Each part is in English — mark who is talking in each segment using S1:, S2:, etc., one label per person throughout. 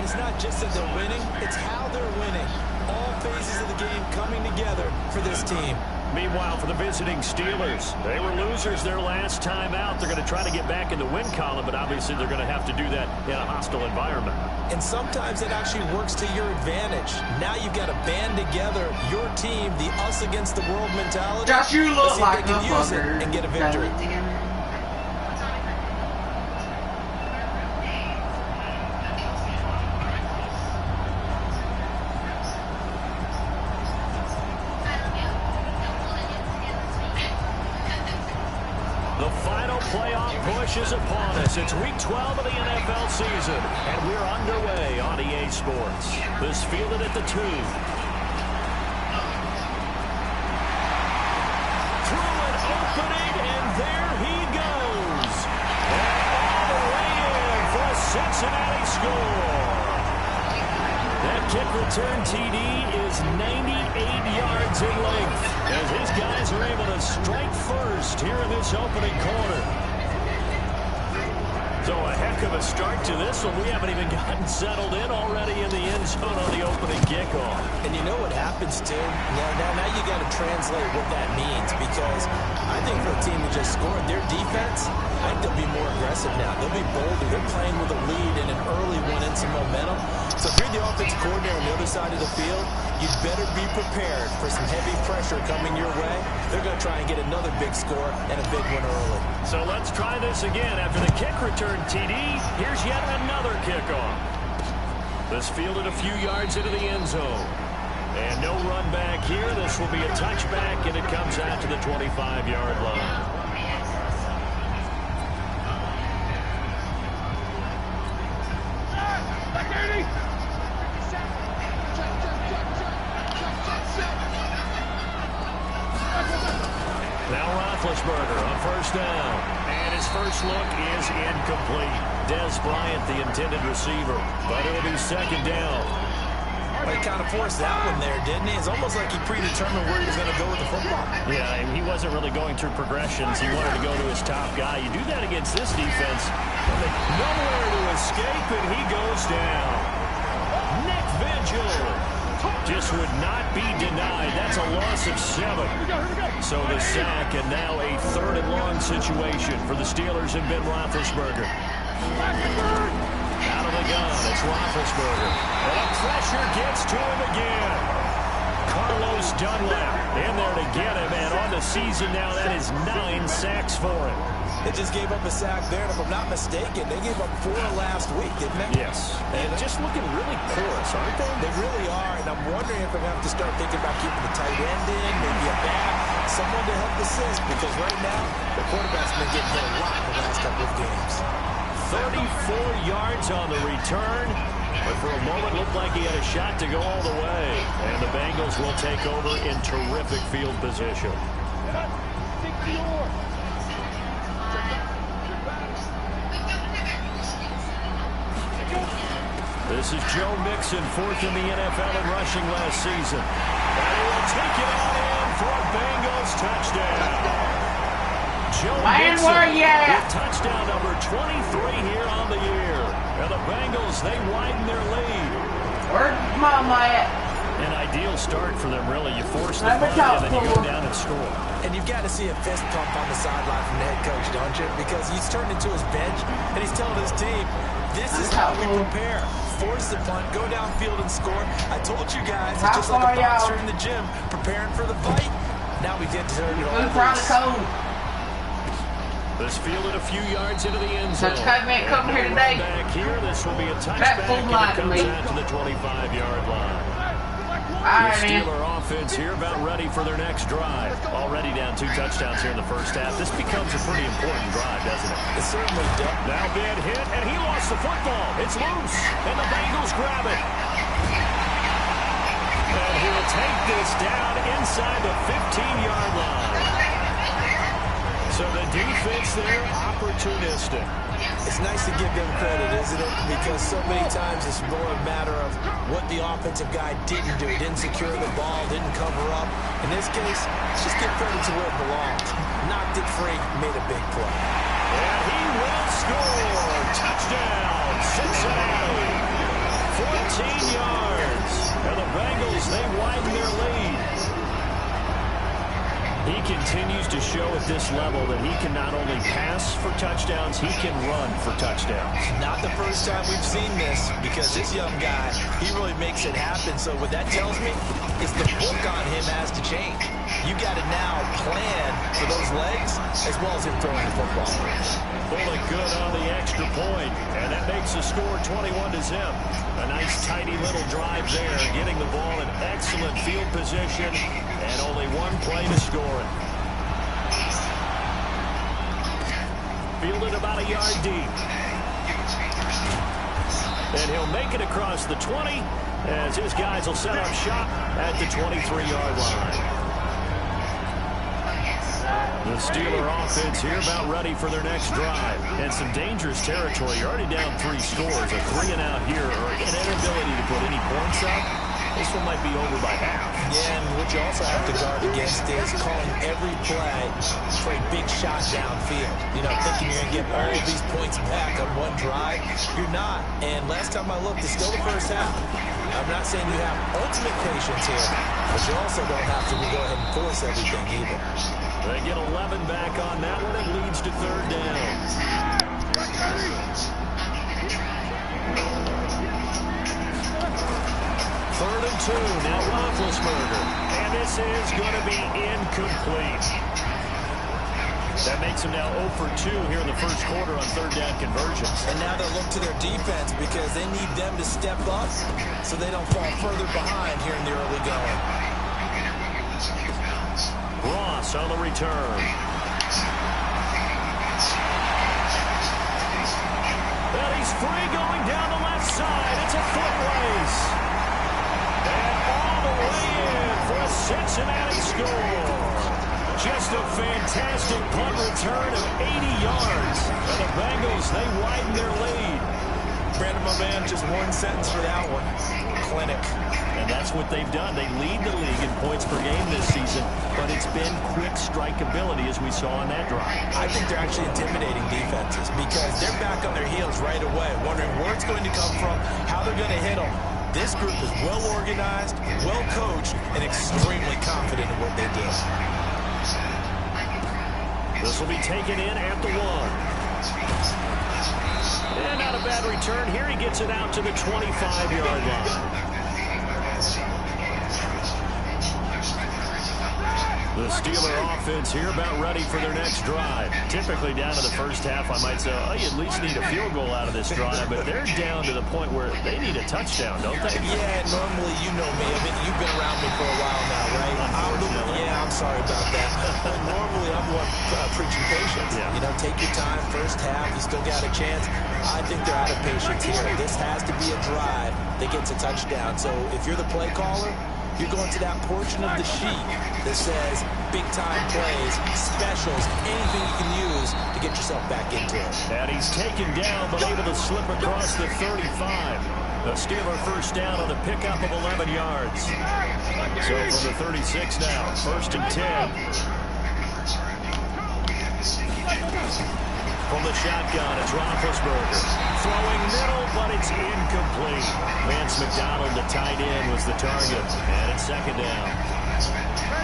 S1: And it's not just that they're winning, it's how they're winning. All phases of the game coming together for this team.
S2: Meanwhile, for the visiting Steelers, they were losers their last time out. They're going to try to get back in the win column, but obviously they're going to have to do that in a hostile environment.
S1: And sometimes it actually works to your advantage. Now you've got to band together your team, the us against the world mentality.
S3: Josh, you look like
S1: a fucker and get a victory.
S2: The final playoff push is upon us. It's week 12 of the NFL season, and we're underway on EA Sports. This fielded at the 2. Through an opening, and there he goes. And all the way in for a Cincinnati score. That kick return TD is 98 yards in length, as his guys are able to strike first here in this opening quarter. So a heck of a start to this one. We haven't even gotten settled in already in the end zone on the opening kickoff.
S1: And you know what happens, too? Now you got to translate what that means, because I think for a team that just scored, their defense, I think they'll be more aggressive now. They'll be bolder. They're playing with a lead and an early one and some momentum. So if you're the offensive coordinator on the other side of the field, you'd better be prepared for some heavy pressure coming your way. They're going to try and get another big score and a big one early.
S2: So let's try this again. After the kick return TD, here's yet another kickoff. This fielded a few yards into the end zone. And no run back here. This will be a touchback, and it comes out to the 25-yard line. Now Roethlisberger on first down. And his first look is incomplete. Dez Bryant, the intended receiver. But it'll be second down.
S1: Well, he kind of forced that one there, didn't he? It's almost like he predetermined where he was going to go with the football.
S2: Yeah, and he wasn't really going through progressions. He wanted to go to his top guy. You do that against this defense. Nowhere to escape, and he goes down. Nick Vigil just would not be denied. That's a loss of 7. So the sack, and now a 3rd and long situation for the Steelers and Ben Roethlisberger. Out of the gun, it's Roethlisberger. And the pressure gets to him again. Carlos Dunlap in there to get him, and on the season now, that is 9 sacks for him.
S1: They just gave up a sack there, and if I'm not mistaken, they gave up 4 last week, didn't they?
S2: Yes. And just looking really porous, aren't they?
S1: They really are, and I'm wondering if they're going to have to start thinking about keeping the tight end in, maybe a back, someone to help assist, because right now, the quarterback's been getting hit a lot in the last couple of games.
S2: 34 yards on the return, but for a moment looked like he had a shot to go all the way. And the Bengals will take over in terrific field position. This is Joe Mixon, 4th in the NFL in rushing last season. And he will take it on in for a Bengals touchdown. Joe Mixon with touchdown number 23 here on the year. And the Bengals, they widen their lead.
S3: Where's Mama at?
S2: An ideal start for them, really. You force the punt, and then you go down and score.
S1: And you've got to see a fist pump on the sideline from the head coach, don't you? Because he's turned into his bench, and he's telling his team, this is how we prepare. Force the punt, go downfield and score. I told you guys, it's just like a boxer in the gym, preparing for the fight. Now we get to turn it all.
S2: This fielded a few yards into the end zone.
S3: Man come here today.
S2: Back here, this will be a touchback, and it comes out to the 25-yard line. The Steeler offense here about ready for their next drive. Already down 2 touchdowns here in the first half. This becomes a pretty important drive, doesn't it?
S1: It certainly does.
S2: Now bad hit, and he lost the football. It's loose, and the Bengals grab it. And he'll take this down inside the 15-yard line. So the defense there, opportunistic.
S1: It's nice to give them credit, isn't it? Because so many times it's more a matter of what the offensive guy didn't do. He didn't secure the ball, didn't cover up. In this case, let's just give credit to where it belongs. Knocked it free, made a big play.
S2: And he will score. Touchdown, Cincinnati. 14 yards. And the Bengals, they widen their lead. He continues to show at this level that he can not only pass for touchdowns, he can run for touchdowns.
S1: Not the first time we've seen this, because this young guy, he really makes it happen. So what that tells me is the book on him has to change. You got to now plan for those legs as well as him throwing the football.
S2: Pulling good on the extra point, and that makes the score 21-0. A nice tidy little drive there, getting the ball in excellent field position, and only one play to score it. Fielded about a yard deep. And he'll make it across the 20 as his guys will set up shop at the 23-yard line. The Steeler offense here about ready for their next drive. And some dangerous territory. You're already down 3 scores. A 3-and-out here, or an inability to put any points up. This one might be over by half.
S1: Yeah, and what you also have to guard against is calling every play for a big shot downfield. You know, thinking you're going to get all of these points back on one drive. You're not. And last time I looked, it's still the first half. I'm not saying you have ultimate patience here, but you also don't have to go ahead and force everything either.
S2: They get 11 back on that one. It leads to 3rd down. 3rd and 2. Now Roethlisberger. And this is going to be incomplete. That makes him now 0 for 2 here in the first quarter on 3rd down conversions.
S1: And now they'll look to their defense because they need them to step up so they don't fall further behind here in the early going.
S2: Ross on the return. And he's free going down the left side. It's a foot race. And all the way in for a Cincinnati score. Just a fantastic punt return of 80 yards. And the Bengals, they widen their lead.
S1: Brandon, my man, just one sentence for that one. Clinic.
S2: And that's what they've done. They lead the league in points per game this season, but it's been quick strike ability as we saw on that drive.
S1: I think they're actually intimidating defenses because they're back on their heels right away, wondering where it's going to come from, how they're going to hit them. This group is well organized, well coached, and extremely confident in what they do.
S2: This will be taken in at the 1. And not a bad return. Here he gets it out to the 25-yard line. The Steeler offense here about ready for their next drive. Typically down to the first half, I might say, oh, you at least need a field goal out of this drive, but they're down to the point where they need a touchdown, don't they?
S1: Yeah, normally, you know me. I mean, you've been around me for a while now, right? I'm sorry about that. Normally, I'm the one preaching patience.
S2: Yeah.
S1: You know, take your time, first half, you still got a chance. I think they're out of patience here. This has to be a drive that gets a touchdown. So if you're the play caller, you're going to that portion of the sheet that says big-time plays, specials, anything you can use to get yourself back into it.
S2: And he's taken down, but able to slip across the 35. The Steeler first down on the pickup of 11 yards. So from the 36 now, 1st and 10. From the shotgun, it's Roethlisberger. Throwing middle, but it's incomplete. Vance McDonald, the tight end, was the target. And it's 2nd down.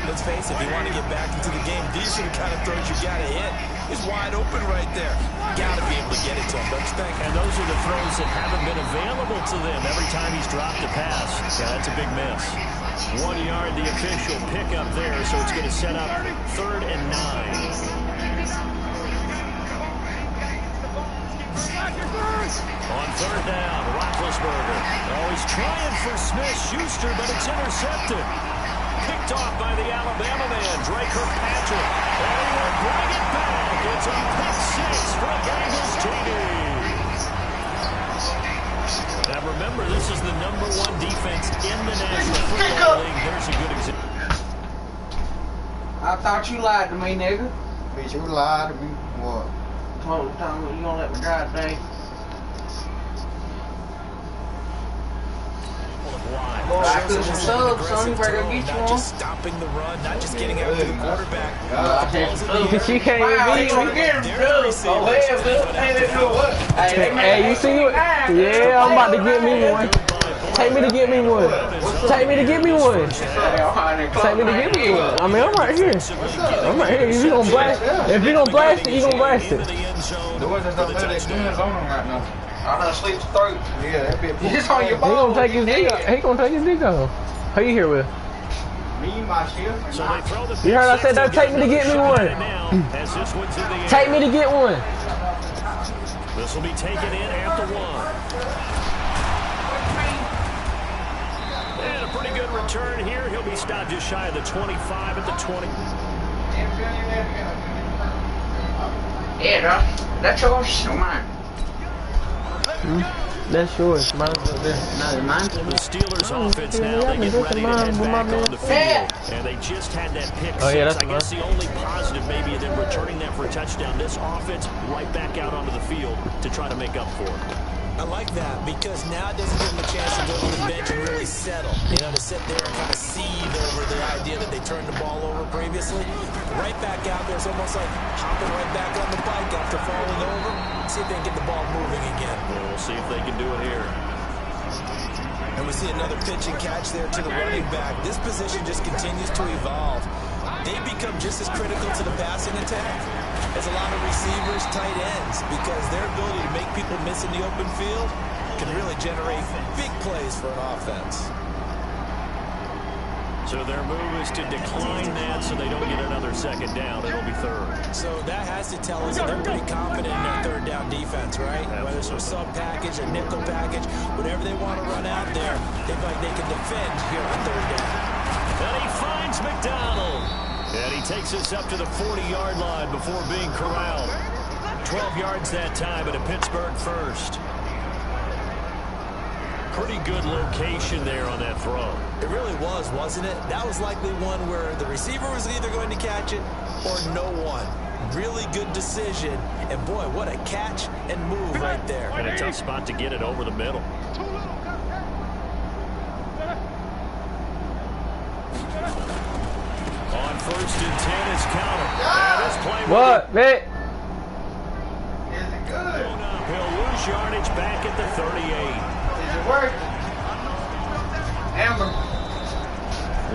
S1: Let's face it, if you want to get back into the game, these are the kind of throws you got to hit. He's wide open right there. Got to be able to get it to him, don't you think?
S2: And those are the throws that haven't been available to them every time he's dropped a pass. Yeah, that's a big miss. 1 yard, the official pickup there, so it's going to set up 3rd and 9. On 3rd down, Roethlisberger. Oh, he's trying for Smith-Schuster, but it's intercepted. Picked off by the Alabama man, Drake Kirkpatrick. And he will bring it back. It's a pick 6 for Bengals TD. Now remember, this is the #1 defense in the National Football League. There's a good example.
S3: I thought you lied to me, nigga.
S4: Bitch, you lied to me. What?
S3: Told me you gonna let me drive today. I could some subs, son. You better go get you
S1: not
S3: one.
S1: just stopping the run, not just getting after the quarterback.
S5: She can't beat me. Hey, you see it? Yeah, I'm about to get me one. Take me to get me one. Take me to get me one. Take me to get me one. I mean, I'm right here. I'm right here. If you gonna blast it, you gonna blast it.
S4: The ones that don't know that guns on them right now.
S3: I'm gonna sleep through.
S4: Yeah, that bitch.
S3: He's on your
S5: He
S3: ball.
S5: gonna take his dick off. He gonna take his dick off. Who you here with?
S4: Me, my shield.
S2: So they throw the
S5: You heard I said don't take me to get me one.
S2: As this one's in the air.
S5: Take me to get one.
S2: This will be taken in after one. And a pretty good return here. He'll be stopped just shy of the 25 at the 20.
S3: Yeah, that's yours or mine?
S5: That's yours. Mine's up there.
S3: No, mine's
S2: The Steelers offense now, they get ready to head back on the field. And they just had that pick six. I guess the only positive maybe of them returning that for a touchdown. This offense right back out onto the field to try to make up for it.
S1: I like that because now it doesn't give them a chance to go to the bench and really settle. You know, to sit there and kind of seethe over the idea that they turned the ball over previously. Right back out there, it's almost like hopping right back on the bike after falling over. See if they can get the ball moving again.
S2: Well, we'll see if they can do it here.
S1: And we see another pitch and catch there to the running back. This position just continues to evolve. They become just as critical to the passing attack as a lot of receivers, tight ends, because their ability to make people miss in the open field can really generate big plays for an offense.
S2: So their move is to decline that so they don't get another second down. It'll be third.
S1: So that has to tell us that they're pretty confident in their third down defense, right? Whether it's a sub package or nickel package, whatever they want to run out there, they feel like they can defend here on third down.
S2: And he finds McDonald. And he takes us up to the 40-yard line before being corralled. 12 yards that time at a Pittsburgh first. Pretty good location there on that throw.
S1: It really was, wasn't it? That was likely one where the receiver was either going to catch it or no one. Really good decision. And boy, what a catch and move right there.
S2: And a tough spot to get it over the middle. On first and 10 is counter. And this play
S5: What, Nick?
S4: Is it good?
S2: He'll lose yardage back at the 38.
S4: Is it working? Amber.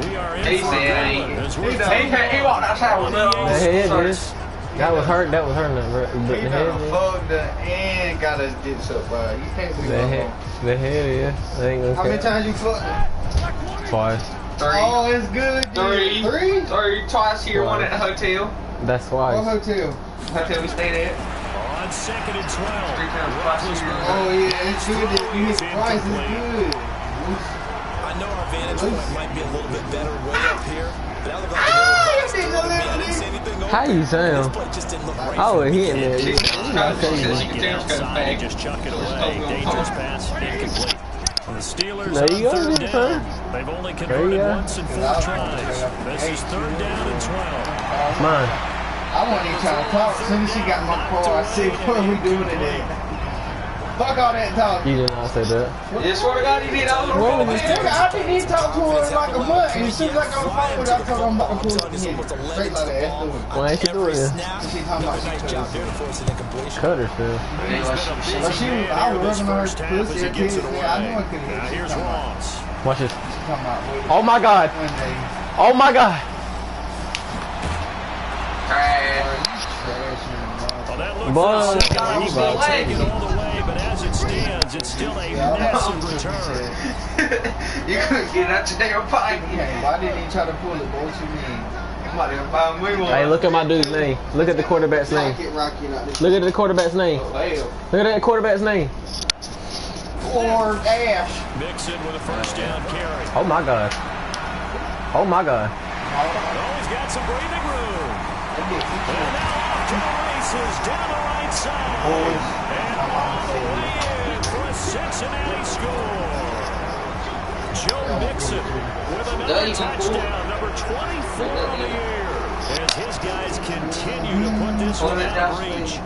S2: We are in
S3: He
S2: for
S3: said
S2: a
S3: he-
S2: good one as
S3: He
S2: we're
S3: walked outside with little
S5: The head is. That was hurt. That was hurting. But the
S4: He done
S5: head is.
S4: fucked the and got us ditched up, bro. You can't be
S5: The
S4: wrong.
S5: head. The head is. I ain't gonna
S4: How many
S5: care.
S4: times you fucked it?
S5: Twice.
S4: Oh, it's good. dude. Three?
S3: Twice here, one at the hotel.
S5: That's
S4: What
S5: twice.
S4: hotel?
S3: Hotel we stayed at.
S2: on second and 12.
S3: 3 times twice a year.
S4: Oh, yeah, it's good that you hit twice. It's good.
S1: I know our vantage point might be a little bit better way up here, but I look like I didn't see anything over.
S5: How you sound?
S1: This play just didn't look right.
S5: I was hitting it.
S2: Get outside and just chuck it away. Dangerous pass, incomplete. The Steelers
S5: There you
S2: on
S5: go,
S2: third
S5: dude,
S2: down.
S5: huh?
S2: They've only converted
S5: go.
S2: once in 4 tries. This is third down and 12.
S5: Mine.
S4: I wasn't even trying to talk. As soon as she got my call, I said, what are we doing today? Fuck all that talk.
S5: You did not say that.
S3: You swear to God, you did all the
S5: What
S3: phone.
S5: was
S4: Nigga, I didn't even talk to her in like a month. And as soon as I got on the phone with her, I told her I'm about to pull it in. Straight like that. Ass doing.
S5: Why ain't she doing
S1: Every
S5: it?
S1: snap,
S4: She talking about
S1: nice job there to force an incompletion.
S5: Cut her, Phil.
S4: But she was, I was rubbing on her pussy and titties. I knew I couldn't hit.
S2: Now
S4: She
S2: here's
S4: talking about-
S2: Ross.
S5: Watch this.
S4: talking about waiting
S5: Oh my God.
S4: one day.
S5: Oh my God.
S2: Oh, that looked
S5: Boy,
S2: for a second
S5: God,
S2: like he
S5: he's
S2: might
S3: delayed.
S2: take it all the way, but as it stands, it's still a massive return.
S3: You couldn't get out your damn pocket.
S4: Okay, why didn't he try to pull it? But what you mean?
S3: Somebody gonna buy me one.
S5: Hey, look at my dude's name. Look at the quarterback's name.
S4: Rocket, like this.
S5: Look at the quarterback's name.
S3: Well,
S5: Look at that quarterback's name.
S4: Or Ash.
S2: Mixon with a first down carry.
S5: Oh my God. Oh my God.
S2: Oh, he's got some breathing room. And now off to the races down the right side. And all the way in for a Cincinnati score. Joe Mixon with another touchdown, number 24 on the year. As his guys continue to put this one out of reach.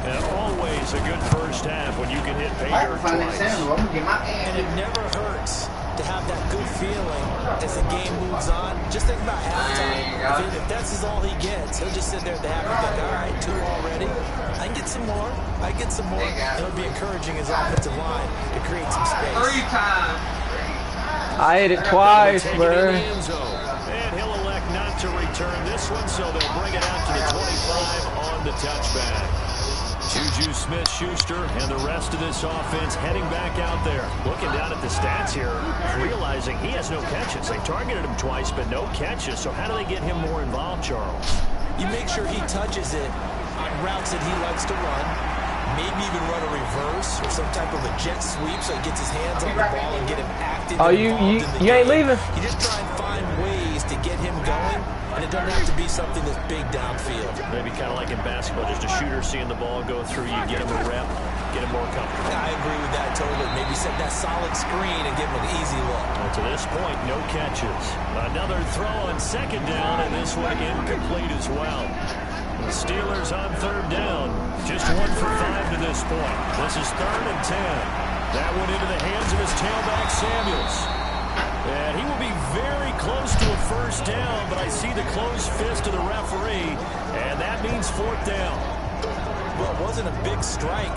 S2: And always a good first half when you can hit pay
S4: I
S2: dirt
S4: can find that
S2: twice.
S4: sandal. I'm gonna get my
S1: And
S4: ass.
S1: it never hurts to have that good feeling as the game moves on. Just think about halftime. If that's all he gets, he'll just sit there at the half and think, all right, 2 already. I can get some more. I can get some more. It'll be encouraging his offensive line to create some space.
S3: 3 times.
S5: I hit it twice, bro.
S2: And he'll elect not to return this one, so they'll bring it out to the 25 on the touchback. Juju Smith-Schuster and the rest of this offense heading back out there. Looking down at the stats here, realizing he has no catches. They targeted him twice, but no catches. So how do they get him more involved, Charles?
S1: You make sure he touches it on routes that he likes to run. Maybe even run a reverse or some type of a jet sweep so he gets his hands on the ball and get him active.
S5: Oh, you ain't leaving?
S1: You just try and find ways to get him going, and it doesn't have to be something that's big downfield.
S2: Maybe kind of like in basketball, just a shooter seeing the ball go through, you get him a rep, get him more comfortable.
S1: I agree with that totally. Maybe set that solid screen and give him an easy look.
S2: Well, to this point, no catches. Another throw on second down, and this one incomplete as well. The Steelers on third down. Just 1 for 5 to this point. This is 3rd and 10. That one into the hands of his tailback, Samuels. And he will be very close to a first down, but I see the closed fist of the referee, and that means 4th down.
S1: Well, it wasn't a big strike,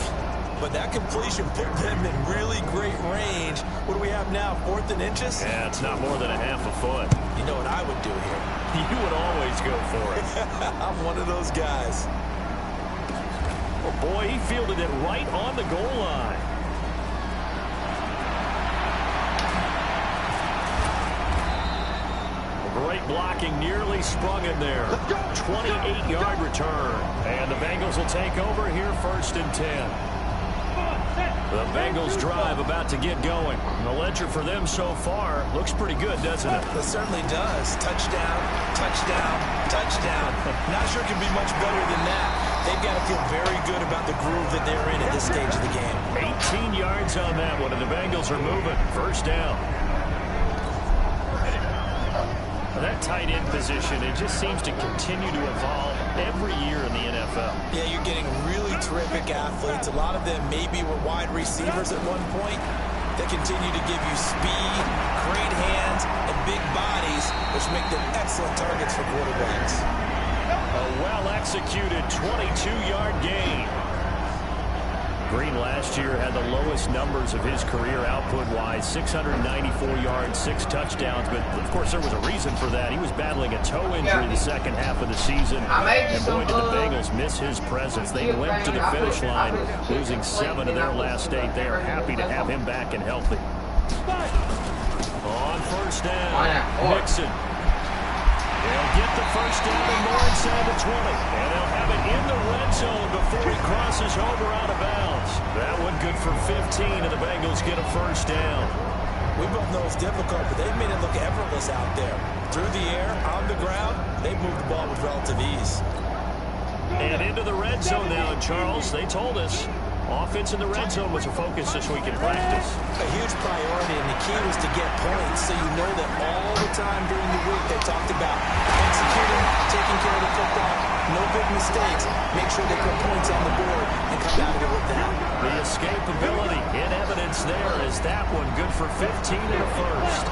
S1: but that completion put them in really great range. What do we have now, 4th and inches?
S2: Yeah, it's not more than a half a foot.
S1: You know what I would do here?
S2: You would always go for it.
S1: I'm one of those guys.
S2: Well, boy, he fielded it right on the goal line. Great blocking, nearly sprung him there. 28-yard return. And the Bengals will take over here 1st and 10. The Bengals drive about to get going. The ledger for them so far looks pretty good, doesn't it?
S1: It certainly does. Touchdown, touchdown, touchdown. Not sure it can be much better than that. They've got to feel very good about the groove that they're in at this stage of the game.
S2: 18 yards on that one, and the Bengals are moving. First down. That tight end position, it just seems to continue to evolve every year in the NFL.
S1: Yeah, you're getting really terrific athletes. A lot of them maybe were wide receivers at one point. They continue to give you speed, great hands, and big bodies, which make them excellent targets for quarterbacks.
S2: A well-executed 22-yard gain. Green last year had the lowest numbers of his career output-wise, 694 yards, 6 touchdowns. But, of course, there was a reason for that. He was battling a toe injury the second half of the season. And, boy, did the Bengals miss his presence. They limped to the finish line, losing 7 of their last 8. They are happy to have him back and healthy. On first down, Mixon. They'll get the first down and more inside the 20. And they'll have it in the red zone before he crosses over out of bounds. That one good for 15, and the Bengals get a first down.
S1: We both know it's difficult, but they've made it look effortless out there. Through the air, on the ground, they've moved the ball with relative ease.
S2: And into the red zone now, and Charles, they told us, offense in the red zone was a focus this week in practice.
S1: A huge priority, and the key was to get points, so you know that all the time during the week they talked about executing, taking care of the football, no big mistakes, make sure they put points on the board and come out of it with that.
S2: The escapability in evidence there is that one good for 15 in the first.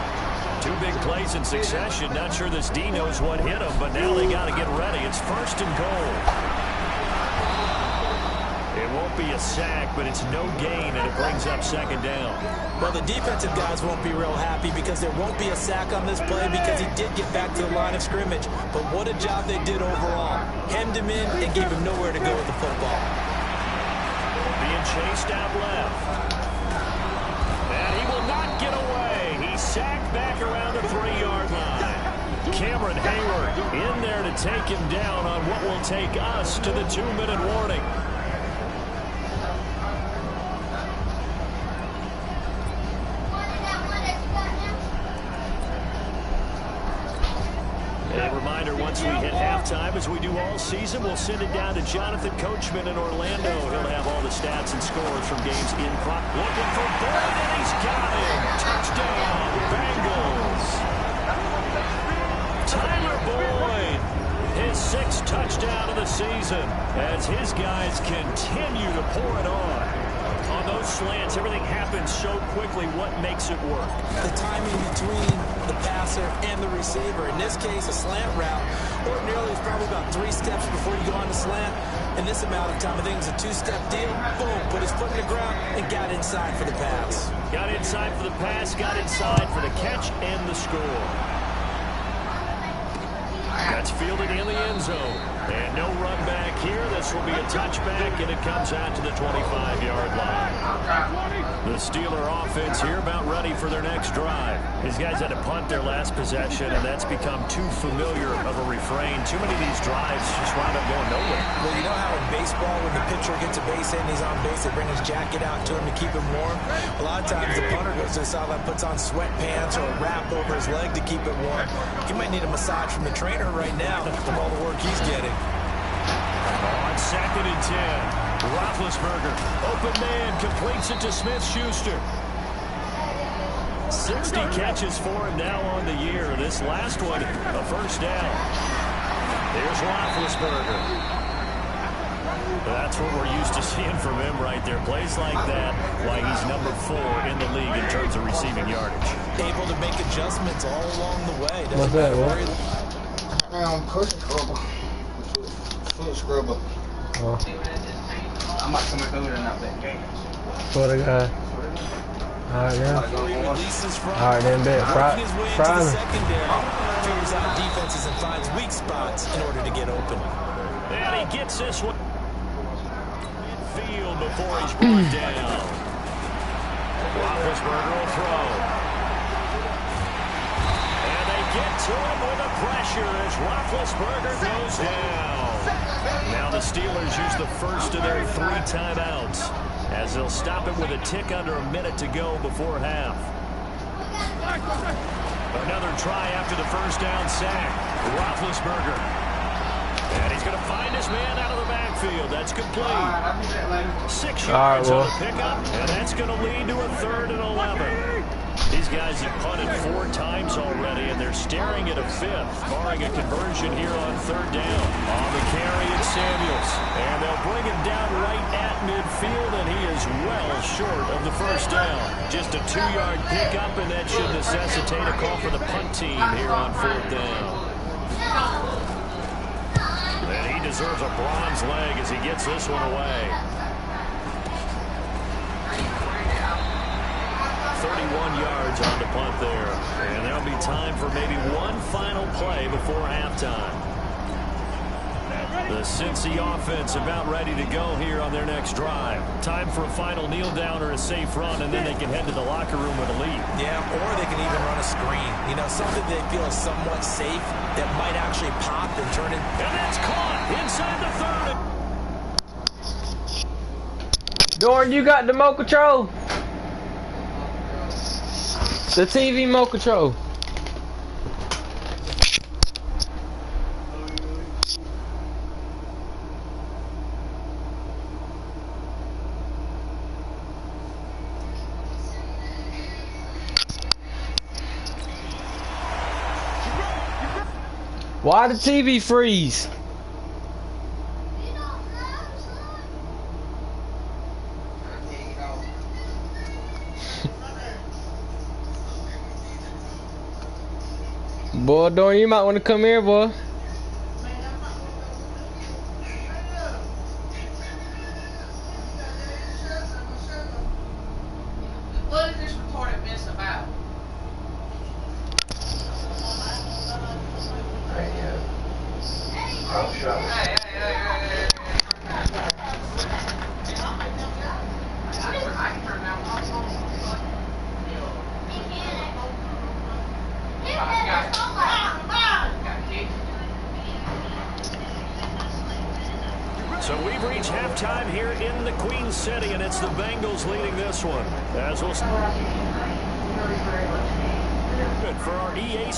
S2: 2 big plays in succession. Not sure this D knows what hit him, but now they got to get ready. It's 1st and goal. It won't be a sack, but it's no gain, and it brings up 2nd down.
S1: Well, the defensive guys won't be real happy because there won't be a sack on this play because he did get back to the line of scrimmage. But what a job they did overall. Hemmed him in and gave him nowhere to go with the football.
S2: Being chased out left. And he will not get away. He's sacked back around the 3-yard line. Cameron Hayward in there to take him down on what will take us to the 2-minute warning. A reminder, once we hit halftime, as we do all season, we'll send it down to Jonathan Coachman in Orlando. He'll have all the stats and scores from games in clock. Looking for Boyd, and he's got him. Touchdown, Bengals. Tyler Boyd, his 6th touchdown of the season, as his guys continue to pour it on. On those slants, everything happens so quickly. What makes it work?
S1: The timing between the passer and the receiver. In this case, a slant route. Ordinarily, it's probably about 3 steps before you go on the slant. In this amount of time, I think it's a 2-step deal. Boom, put his foot in the ground and got inside for the pass.
S2: Got inside for the pass, got inside for the catch and the score. That's fielded in the end zone. And no run back here. This will be a touchback, and it comes out to the 25-yard line. The Steeler offense here about ready for their next drive. These guys had to punt their last possession, and that's become too familiar of a refrain. Too many of these drives just wound up going nowhere.
S1: Well, you know how in baseball, when the pitcher gets a base hit and he's on base, they bring his jacket out to him to keep him warm? A lot of times the punter goes to the sideline, puts on sweatpants or a wrap over his leg to keep it warm. He might need a massage from the trainer right now from all the work he's getting.
S2: On 2nd and 10, Roethlisberger, open man, completes it to Smith-Schuster. 60 catches for him now on the year. This last one, a first down. Here's Roethlisberger. That's what we're used to seeing from him right there. Plays like that, why he's number 4 in the league in terms of receiving yardage.
S1: Able to make adjustments all along the way.
S5: What's that, what?
S4: Cushion scrubber. Foot scrubber.
S5: Oh,
S3: I might come through it in that big.
S5: for the guy. Alright, then.
S1: Releases from
S5: Alright, then, bet.
S1: working his way into
S5: Fry
S1: the
S5: me.
S1: secondary. Figures out defenses and finds weak spots in order to get open.
S2: And he gets this one. Field before he's brought down. Roethlisberger will throw. And they get to him with the pressure as Roethlisberger goes down. Now the Steelers use the first of their 3 timeouts as they'll stop it with a tick under a minute to go before half. Another try after the first down sack. Roethlisberger. And he's going to find his man out of the backfield. That's complete. 6 yards on the pickup, and that's going to lead to a 3rd and 11. These guys have punted 4 times already, and they're staring at a 5th, barring a conversion here on 3rd down. On the carry, it's Samuels. And they'll bring him down right at midfield, and he is well short of the first down. Just a 2-yard pickup, and that should necessitate a call for the punt team here on 4th down. And he deserves a bronze leg as he gets this one away. 31 yards on the punt there. And there'll be time for maybe one final play before halftime. The Cincy offense about ready to go here on their next drive. Time for a final kneel down or a safe run, and then they can head to the locker room with a lead.
S1: Yeah, or they can even run a screen. You know, something they feel is somewhat safe that might actually pop and turn it.
S2: And that's caught inside the 3rd.
S5: Dorn, you got the remote control. The TV remote control. Why the TV freeze? Boy, Dorn, you might want to come here, boy.
S3: What is this recorded mess about?
S2: So we've reached halftime here in the Queen City, and it's the Bengals leading this one. As we'll good for our EA.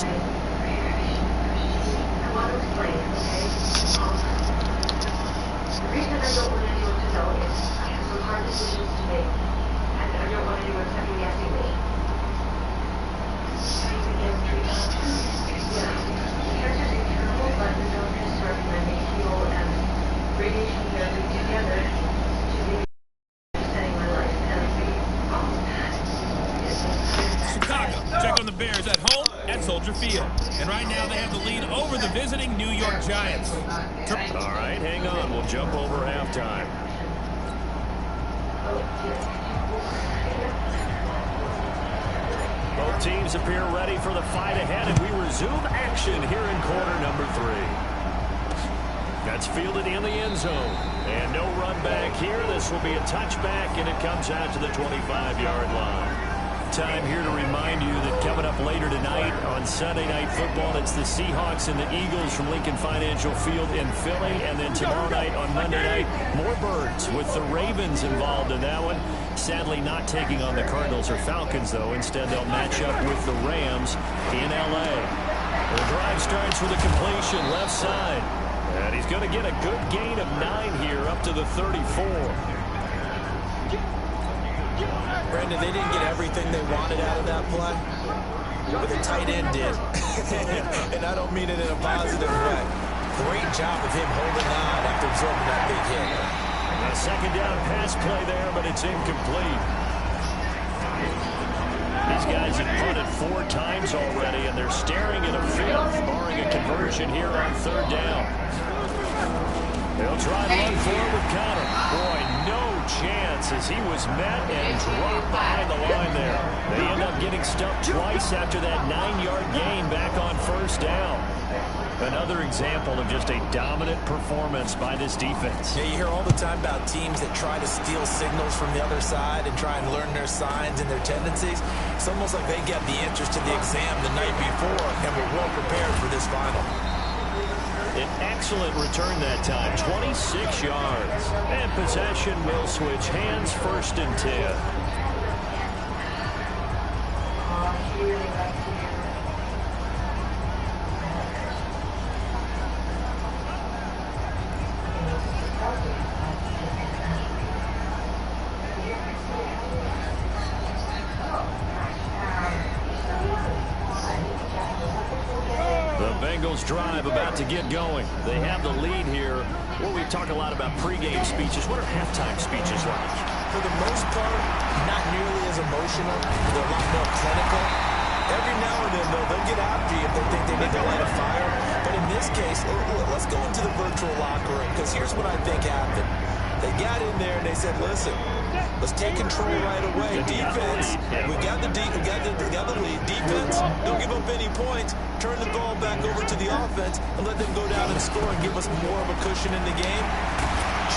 S6: The reason I don't want anyone to know is I have some hard decisions to make, and I don't want anyone second guessing me. Cancer is terrible, but the doctors start my fuel and radiation therapy together to be setting my life.
S7: Chicago. Check on the Bears at home at Soldier Field. And right now they have the lead over the visiting New York Giants.
S2: All right, hang on. We'll jump over halftime. Both teams appear ready for the fight ahead, and we resume action here in quarter number 3. That's fielded in the end zone. And no run back here. This will be a touchback, and it comes out to the 25-yard line. Time here to remind you that coming up later tonight on Sunday Night Football, it's the Seahawks and the Eagles from Lincoln Financial Field in Philly. And then tomorrow night on Monday night, more Birds with the Ravens involved in that one. Sadly not taking on the Cardinals or Falcons, though. Instead, they'll match up with the Rams in L.A. The drive starts with a completion left side. And he's going to get a good gain of 9 here up to the 34.
S1: Brandon, they didn't get everything they wanted out of that play, but the tight end did. And I don't mean it in a positive way. Great job of him holding on after absorbing that big hit.
S2: A second down pass play there, but it's incomplete. These guys have punted 4 times already, and they're staring at a 5th, barring a conversion here on 3rd down. They'll try to run forward with Connor. Boy, no chance as he was met and dropped behind the line there. They end up getting stumped twice after that 9-yard gain back on 1st down. Another example of just a dominant performance by this defense.
S1: Yeah, you hear all the time about teams that try to steal signals from the other side and try and learn their signs and their tendencies. It's almost like they get the answers to the exam the night before and were well prepared for this final.
S2: An excellent return that time, 26 yards. And possession will switch hands, 1st and 10. Drive about to get going. They have the lead here. Well, we talk a lot about pregame speeches. What are halftime speeches like?
S1: For the most part, not nearly as emotional. They're a lot more clinical. Every now and then, though, they'll get after you if they think they need to light a fire. But in this case, let's go into the virtual locker room, because here's what I think happened. They got in there and they said, listen, let's take control right away. Defense, we got the lead. Defense, don't give up any points. Turn the ball back over to the offense and let them go down and score and give us more of a cushion in the game.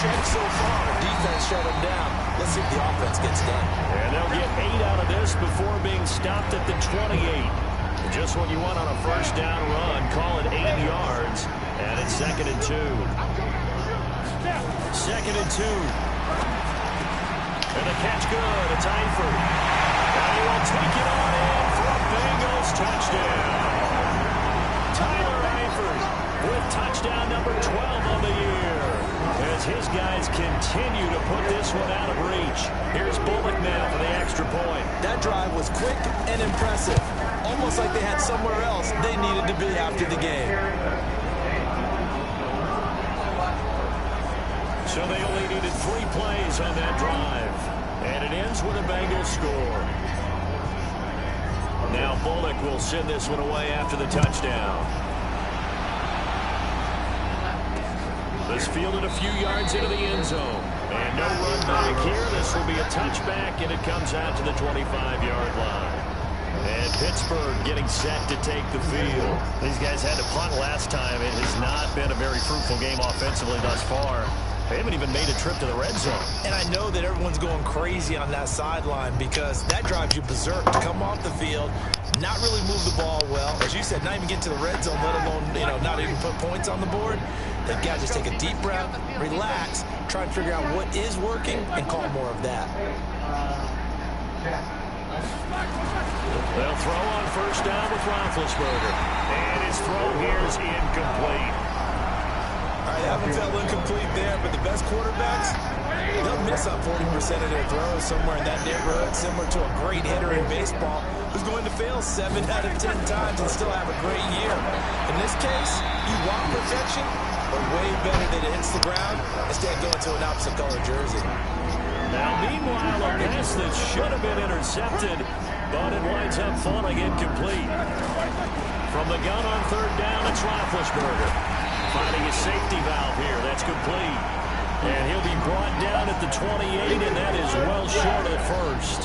S1: Check so far. Defense shut them down. Let's see if the offense gets done.
S2: And they'll get 8 out of this before being stopped at the 28. Just what you want on a 1st down run. Call it 8 yards. And it's 2nd and 2. 2nd and 2. And the catch good. It's Eifert. And he will take it on in for a Bengals touchdown. Tyler Eifert with touchdown number 12 on the year. As his guys continue to put this one out of reach. Here's Bullock now for the extra point.
S1: That drive was quick and impressive. Almost like they had somewhere else they needed to be after the game.
S2: So they only needed 3 plays on that drive. And it ends with a Bengals score. Now Bullock will send this one away after the touchdown. This fielded a few yards into the end zone. And no run back here. This will be a touchback, and it comes out to the 25-yard line. And Pittsburgh getting set to take the field. These guys had to punt last time. It has not been a very fruitful game offensively thus far. They haven't even made a trip to the red zone.
S1: And I know that everyone's going crazy on that sideline because that drives you berserk to come off the field, not really move the ball well. As you said, not even get to the red zone, let alone, not even put points on the board. They've got to just take a deep breath, relax, try and figure out what is working, and call more of that.
S2: They'll throw on 1st down with Roethlisberger. And his throw here is incomplete.
S1: I haven't felt incomplete there, but the best quarterbacks, they'll miss on 40% of their throws somewhere in that neighborhood, similar to a great hitter in baseball who's going to fail 7 out of 10 times and still have a great year. In this case, you want perfection, but way better that it hits the ground instead of going to an opposite color jersey.
S2: Now, meanwhile, a pass that should have been intercepted but it winds up falling incomplete. From the gun on third down, it's Roethlisberger. Finding a safety valve here. That's complete. And he'll be brought down at the 28, and that is well short of the first.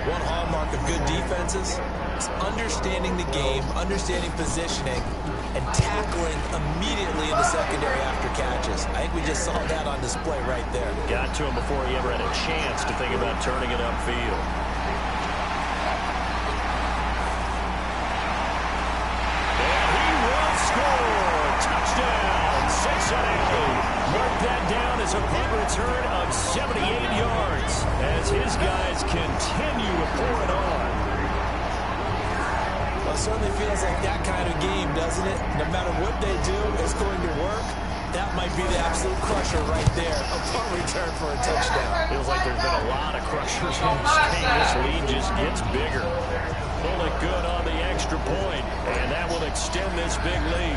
S1: One hallmark of good defenses is understanding the game, understanding positioning, and tackling immediately in the secondary after catches. I think we just saw that on display right there.
S2: Got to him before he ever had a chance to think about turning it upfield. And he will score! Touchdown! 6-8. Mark that down as a punt return of 78 yards as his guys continue to pour it on.
S1: Well, it certainly feels like that kind of game, doesn't it? No matter what they do, it's going to work. That might be the absolute crusher right there. A punt return for a touchdown.
S2: Feels like there's been a lot of crushers in this game. This lead just gets bigger. Pull it good on the extra point, and that will extend this big lead.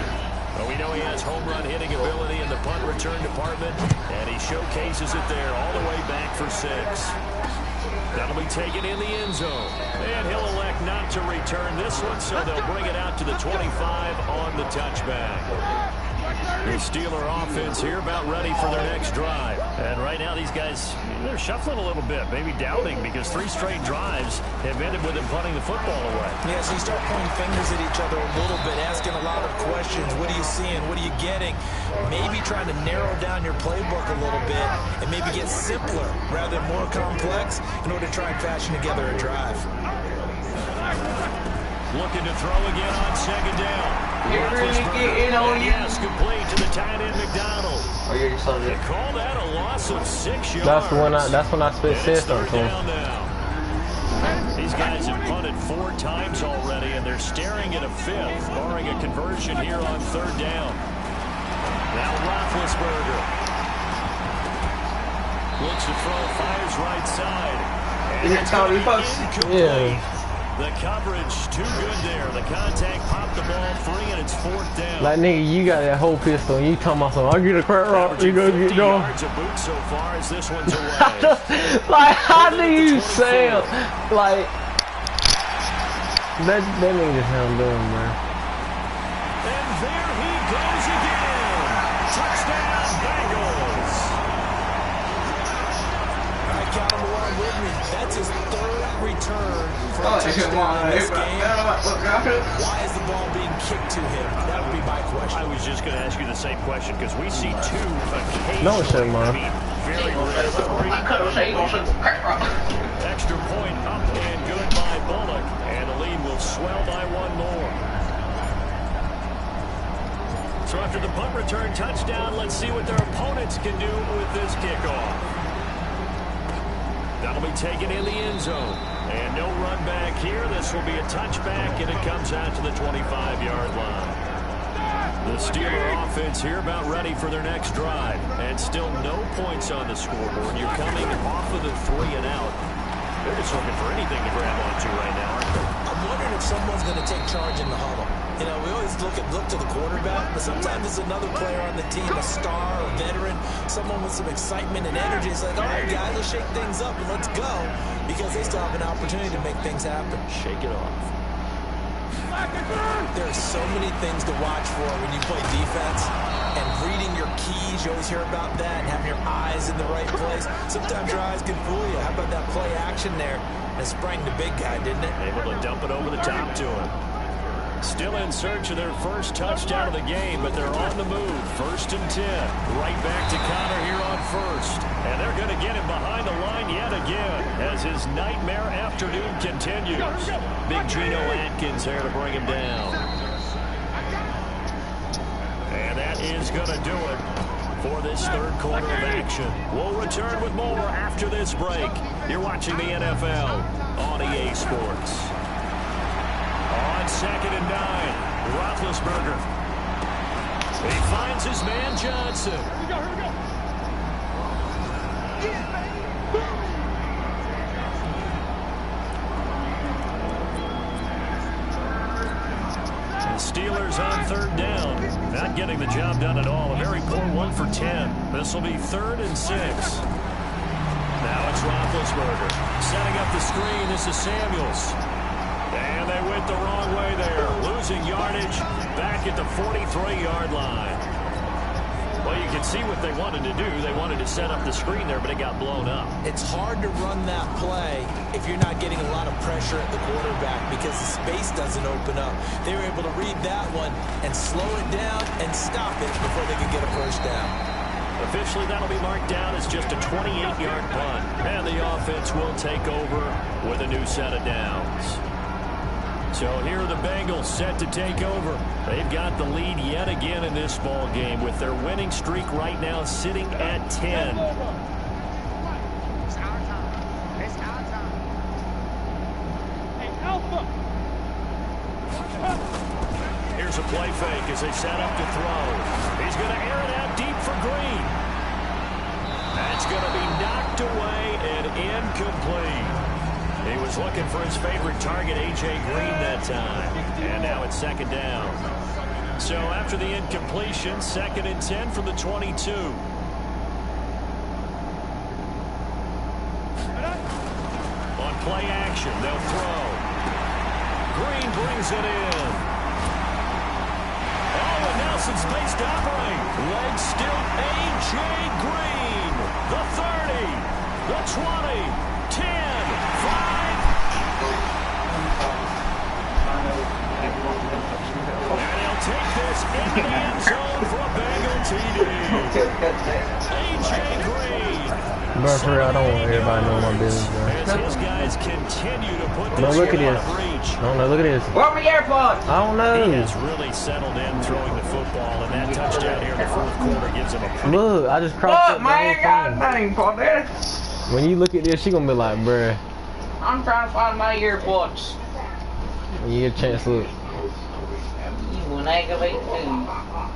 S2: Well, we know he has home run hitting ability in the punt return department, and he showcases it there all the way back for 6. That'll be taken in the end zone. And he'll elect not to return this one, so they'll bring it out to the 25 on the touchback. The Steeler offense here about ready for their next drive. And right now these guys, they're shuffling a little bit, maybe doubting, because 3 straight drives have ended with them punting the football away.
S1: Yeah, so you start pointing fingers at each other a little bit, asking a lot of questions. What are you seeing? What are you getting? Maybe trying to narrow down your playbook a little bit and maybe get simpler rather than more complex in order to try and fashion together a drive.
S2: Looking to throw again on second down.
S3: Yes,
S2: complete to the tight end McDonald.
S4: Oh, yeah, you saw
S2: They
S4: that.
S2: call that a loss of 6 yards.
S5: That's when I spit system to him.
S2: These guys have punted 4 times already, and they're staring at a 5th, barring a conversion here on third down. Now Roethlisberger looks to throw, fires right side. And
S3: Is it Tony Bucks?
S2: incomplete. The coverage too good there. The contact popped the ball free, and it's 4th down.
S5: Like, nigga, you got that whole pistol, and you talking about something. I'll get a crack rock, you go get going.
S2: Yards a boot so far as this one's away.
S5: Like, how do you say it? Like, that nigga just sound dumb, man.
S2: And there he goes again. Touchdown, Bengals.
S1: All right, count him along with me. That's his 3rd return for a touchdown in this game. Why is the ball being kicked to him? That would be my question.
S2: I was just going to ask you the same question because we see 2 occasionally.
S5: No, it shouldn't, man.
S2: Very extra point up and good by Bullock, and the lead will swell by 1 more. So after the punt return touchdown, let's see what their opponents can do with this kickoff. That'll be taken in the end zone. And no run back here. This will be a touchback, and it comes out to the 25-yard line. The Steeler offense here about ready for their next drive. And still no points on the scoreboard. You're coming off of the 3 and out. They're just looking for anything to grab onto right now, aren't they?
S1: I'm wondering if someone's going to take charge in the huddle. You know, we always look to the quarterback, but sometimes it's another player on the team, a star, a veteran, someone with some excitement and energy. It's like, all right, guys, let's shake things up and let's go, because they still have an opportunity to make things happen.
S2: Shake it off.
S1: There are so many things to watch for when you play defense, and reading your keys, you always hear about that, and having your eyes in the right place. Sometimes your eyes can fool you. How about that play action there? It sprang the big guy, didn't it?
S2: Able to dump it over the top to him. Still in search of their first touchdown of the game, but they're on the move. 1st and 10. Right back to Connor here on 1st. And they're going to get him behind the line yet again as his nightmare afternoon continues. Big Geno Atkins there to bring him down. And that is going to do it for this 3rd quarter of action. We'll return with more after this break. You're watching the NFL on EA Sports. On 2nd and 9, Roethlisberger. He finds his man Johnson. Here we go. The Steelers on 3rd down. Not getting the job done at all. A very poor 1 for 10. This will be 3rd and 6. Now it's It's Roethlisberger. Setting up the screen. This is Samuels. And they went the wrong way there. Losing yardage back at the 43-yard line. Well, you can see what they wanted to do. They wanted to set up the screen there, but it got blown up.
S1: It's hard to run that play if you're not getting a lot of pressure at the quarterback because the space doesn't open up. They were able to read that one and slow it down and stop it before they could get a first down.
S2: Officially, that'll be marked down as just a 28-yard punt. And the offense will take over with a new set of downs. So here are the Bengals set to take over. They've got the lead yet again in this ball game with their winning streak right now sitting at 10.
S8: It's our time. It's our time. Hey, Alpha!
S2: Here's a play fake as they set up to throw. He's going to air it out deep for Green. That's going to be knocked away and incomplete. He was looking for his favorite target, A.J. Green, that time. And now it's second down. So after the incompletion, 2nd and 10 from the 22. On play action, they'll throw. Green brings it in. Oh, and now some space to operate. Legs still A.J. Green. The 30, the 20, 10, 5. And he'll take this into the end zone for a Bengal TD. A.J. Green.
S5: Bro, for real, I don't want everybody to know my business, bro.
S2: As his guys continue to put
S5: No,
S2: this
S5: look at
S2: game
S5: this.
S2: out of reach.
S5: I don't know, look at this.
S3: Where are my AirPods?
S5: I don't
S2: He
S5: know.
S2: has really settled in throwing the football, and that touchdown here in the 4th quarter gives him a pretty...
S5: Look, I just crossed
S3: Look,
S5: up
S3: man,
S5: the
S3: God
S5: whole thing.
S3: dang, Paul, dude.
S5: When you look at this, she gonna be like, bruh,
S3: I'm trying to find my earbuds.
S5: when you get a chance, look.
S3: You an aggravate too.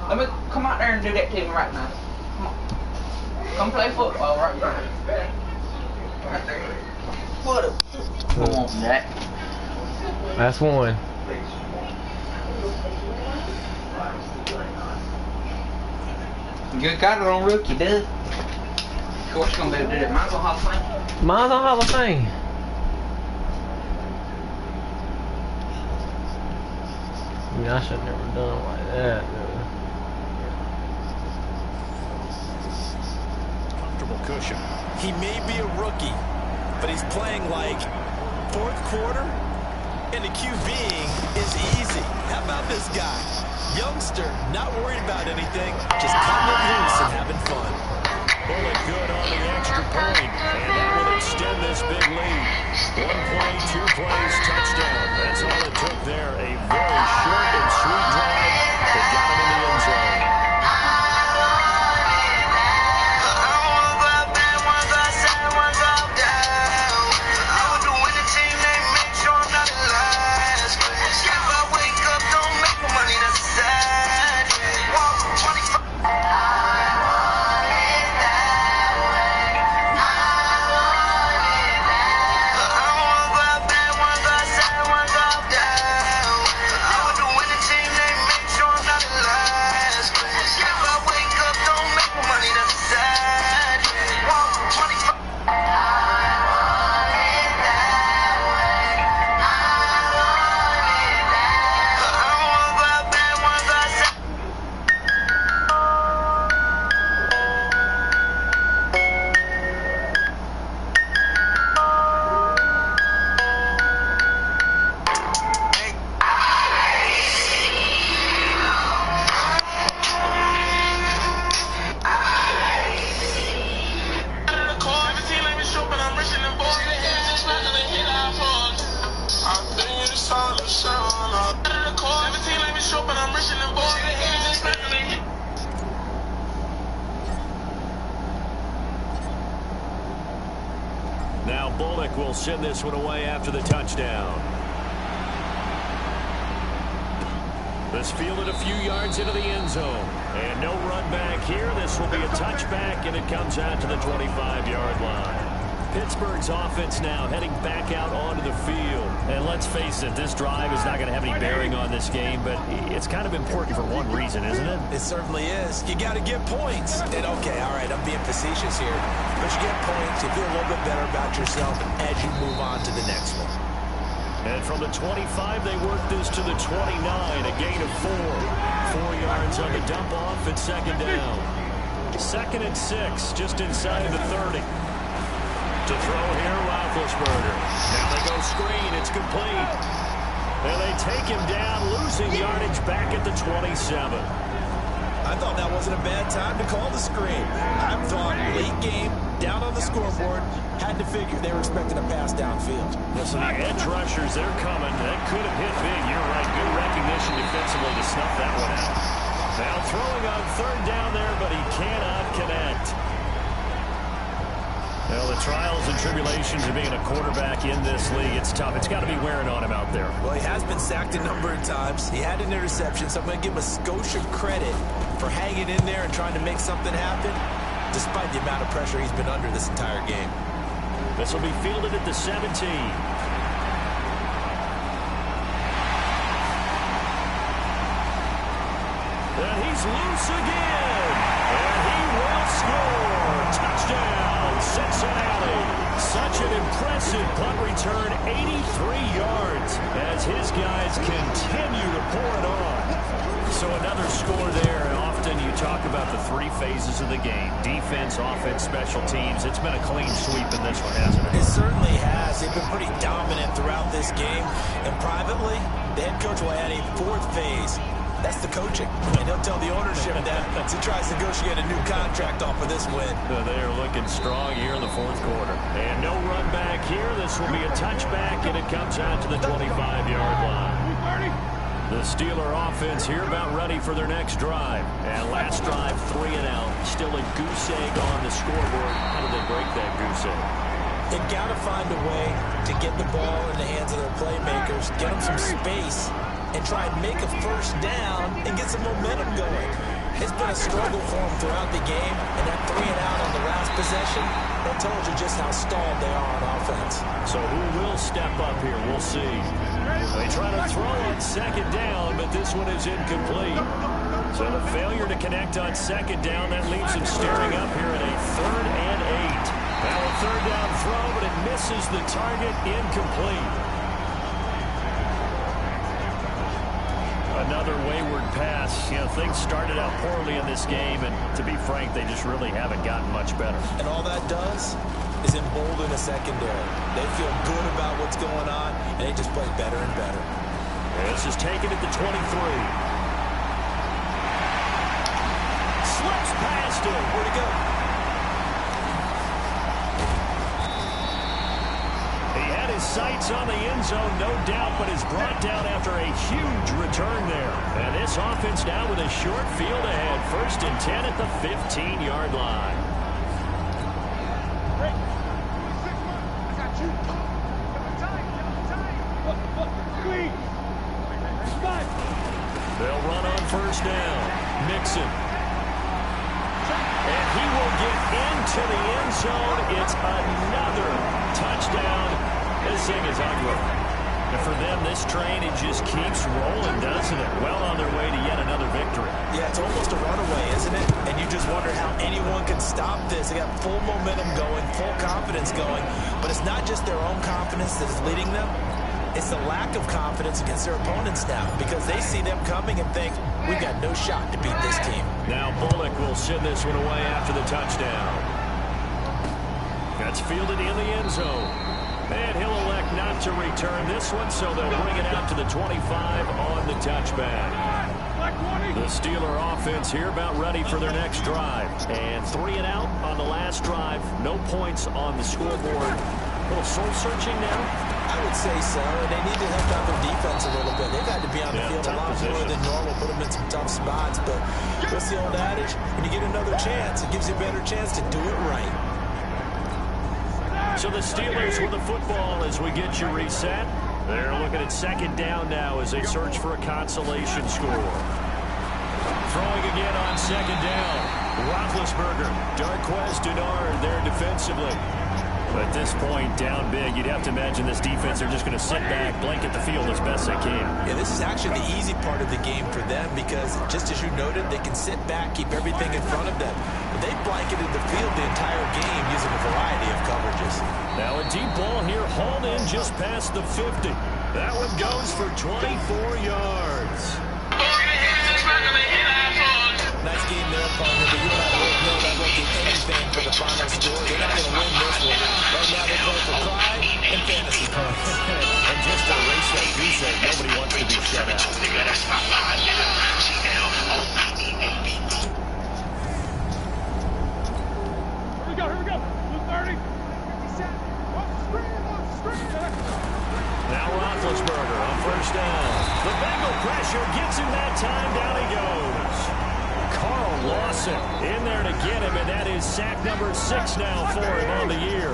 S3: Let me come out there and do that to me right now. Come on. Come play football right there. Right there. What up? Come on, Jack.
S5: That's one.
S3: You got it on rookie, dude. Of course, you're gonna be able to do that. Mine's on Hall of Fame.
S5: Mine's on Hall of Fame. I mean, I should have never done it like that, dude.
S2: Comfortable cushion.
S1: He may be a rookie, but he's playing like 4th quarter, and the QBing is easy. How about this guy? Youngster, not worried about anything, just cutting it loose and having fun.
S2: Bullet good on the extra point, and that will extend this big lead. 1 play, 2 plays, touchdown. That's all it took there. A very short and sweet drive that got him in the end zone. Now Bullock will send this one away after the touchdown. This fielded a few yards into the end zone. And no run back here. This will be a touchback, and it comes out to the 25-yard line. Pittsburgh's offense now heading back out onto the field. And let's face it, this drive is not going to have any bearing on this game, but it's kind of important for one reason, isn't it?
S1: It certainly is. You got to get points. And okay, all right, I'm being facetious here, but you get points, you feel a little bit better about yourself as you move on to the next one.
S2: And from the 25, they work this to the 29, a gain of 4. 4 yards on the dump off at second down. 2nd and 6, just inside the 30. To throw here, Roethlisberger. Now they go screen. It's complete. And they take him down, losing yardage back at the 27.
S1: I thought that wasn't a bad time to call the screen. I thought late game, down on the scoreboard, had to figure they were expecting a pass downfield.
S2: Listen, the edge rushers, they're coming. That could have hit big. You're right. Good recognition defensively to snuff that one out. Now throwing on 3rd down there, but he cannot connect. Well, the trials and tribulations of being a quarterback in this league, it's tough. It's got to be wearing on him out there.
S1: Well, he has been sacked a number of times. He had an interception, so I'm going to give him a skosh of credit for hanging in there and trying to make something happen, despite the amount of pressure he's been under this entire game.
S2: This will be fielded at the 17. And he's loose again. And he will score. Touchdown, Cincinnati. Such an impressive punt return, 83 yards, as his guys continue to pour it on. So another score there. Often you talk about the 3 phases of the game: defense, offense, special teams. It's been a clean sweep in this one, hasn't it?
S1: It certainly has. They've been pretty dominant throughout this game. And privately, the head coach will add a 4th phase. That's the coaching. And he'll tell the ownership that as he tries to negotiate a new contract off of this win.
S2: They are looking strong here in the 4th quarter. And no run back here. This will be a touchback, and it comes out to the 25-yard line. The Steeler offense here about ready for their next drive. And last drive, 3 and out. Still a goose egg on the scoreboard. How did they break that goose egg?
S1: They've got to find a way to get the ball in the hands of their playmakers, get them some space, and try and make a 1st down and get some momentum going. It's been a struggle for them throughout the game, and that 3 and out on the last possession, that told you just how stalled they are on offense.
S2: So who will step up here? We'll see. They try to throw on 2nd down, but this one is incomplete. So the failure to connect on 2nd down, that leaves them staring up here at a 3rd and 8. Now a 3rd down throw, but it misses the target, incomplete. Another wayward pass. You know, things started out poorly in this game, and to be frank, they just really haven't gotten much better.
S1: And all that does is embolden a secondary. They feel good about what's going on, and they just play better and better.
S2: This is taken at the 23. Slips past him.
S1: Where'd he go?
S2: He had his sights on the end zone, no doubt, but is brought down after a huge return there. And this offense now with a short field ahead. 1st and 10 at the 15-yard line. They'll run on 1st down. Mixon. And he will get into the end zone. It's another touchdown. This thing is ugly. And for them, this train, it just keeps rolling, doesn't it? Well on their way to yet another victory.
S1: Yeah, it's almost a runaway, isn't it? And you just wonder how anyone can stop this. They got full momentum going, full confidence going. But it's not just their own confidence that is leading them. It's the lack of confidence against their opponents now, because they see them coming and think, we've got no shot to beat this team.
S2: Now Bullock will send this one away after the touchdown. That's fielded in the end zone. And he'll elect not to return this one, so they'll bring it out to the 25 on the touchback. The Steeler offense here about ready for their next drive. And 3 and out on the last drive. No points on the scoreboard. A little soul-searching now.
S1: I would say so, and they need to help out their defense a little bit. They've had to be on the field a lot more than normal, put them in some tough spots. But what's the old adage? When you get another chance, it gives you a better chance to do it right.
S2: So the Steelers with the football as we get you reset. They're looking at 2nd down now as they search for a consolation score. Throwing again on 2nd down. Roethlisberger, Darquez Denard there defensively. At this point, down big, you'd have to imagine this defense, they're just going to sit back, blanket the field as best they can.
S1: Yeah, this is actually the easy part of the game for them because, just as you noted, they can sit back, keep everything in front of them. But they blanketed the field the entire game using a variety of coverages.
S2: Now a deep ball here, hauled in just past the 50. That one goes for 24 yards.
S1: Nice game there, partner, but you and I both know that won't do anything for the final score. They're not going to win this one. Right now they're playing for pride and fantasy points.
S2: And just to erase that goose egg, nobody wants to be shut out.
S8: Here we go. Blue 30. 57. Off the screen.
S2: Now Roethlisberger on first down. The Bengal pressure gets him that time. Down he goes. Carl Lawson in there to get him, and that is sack number 6 now for him on the year.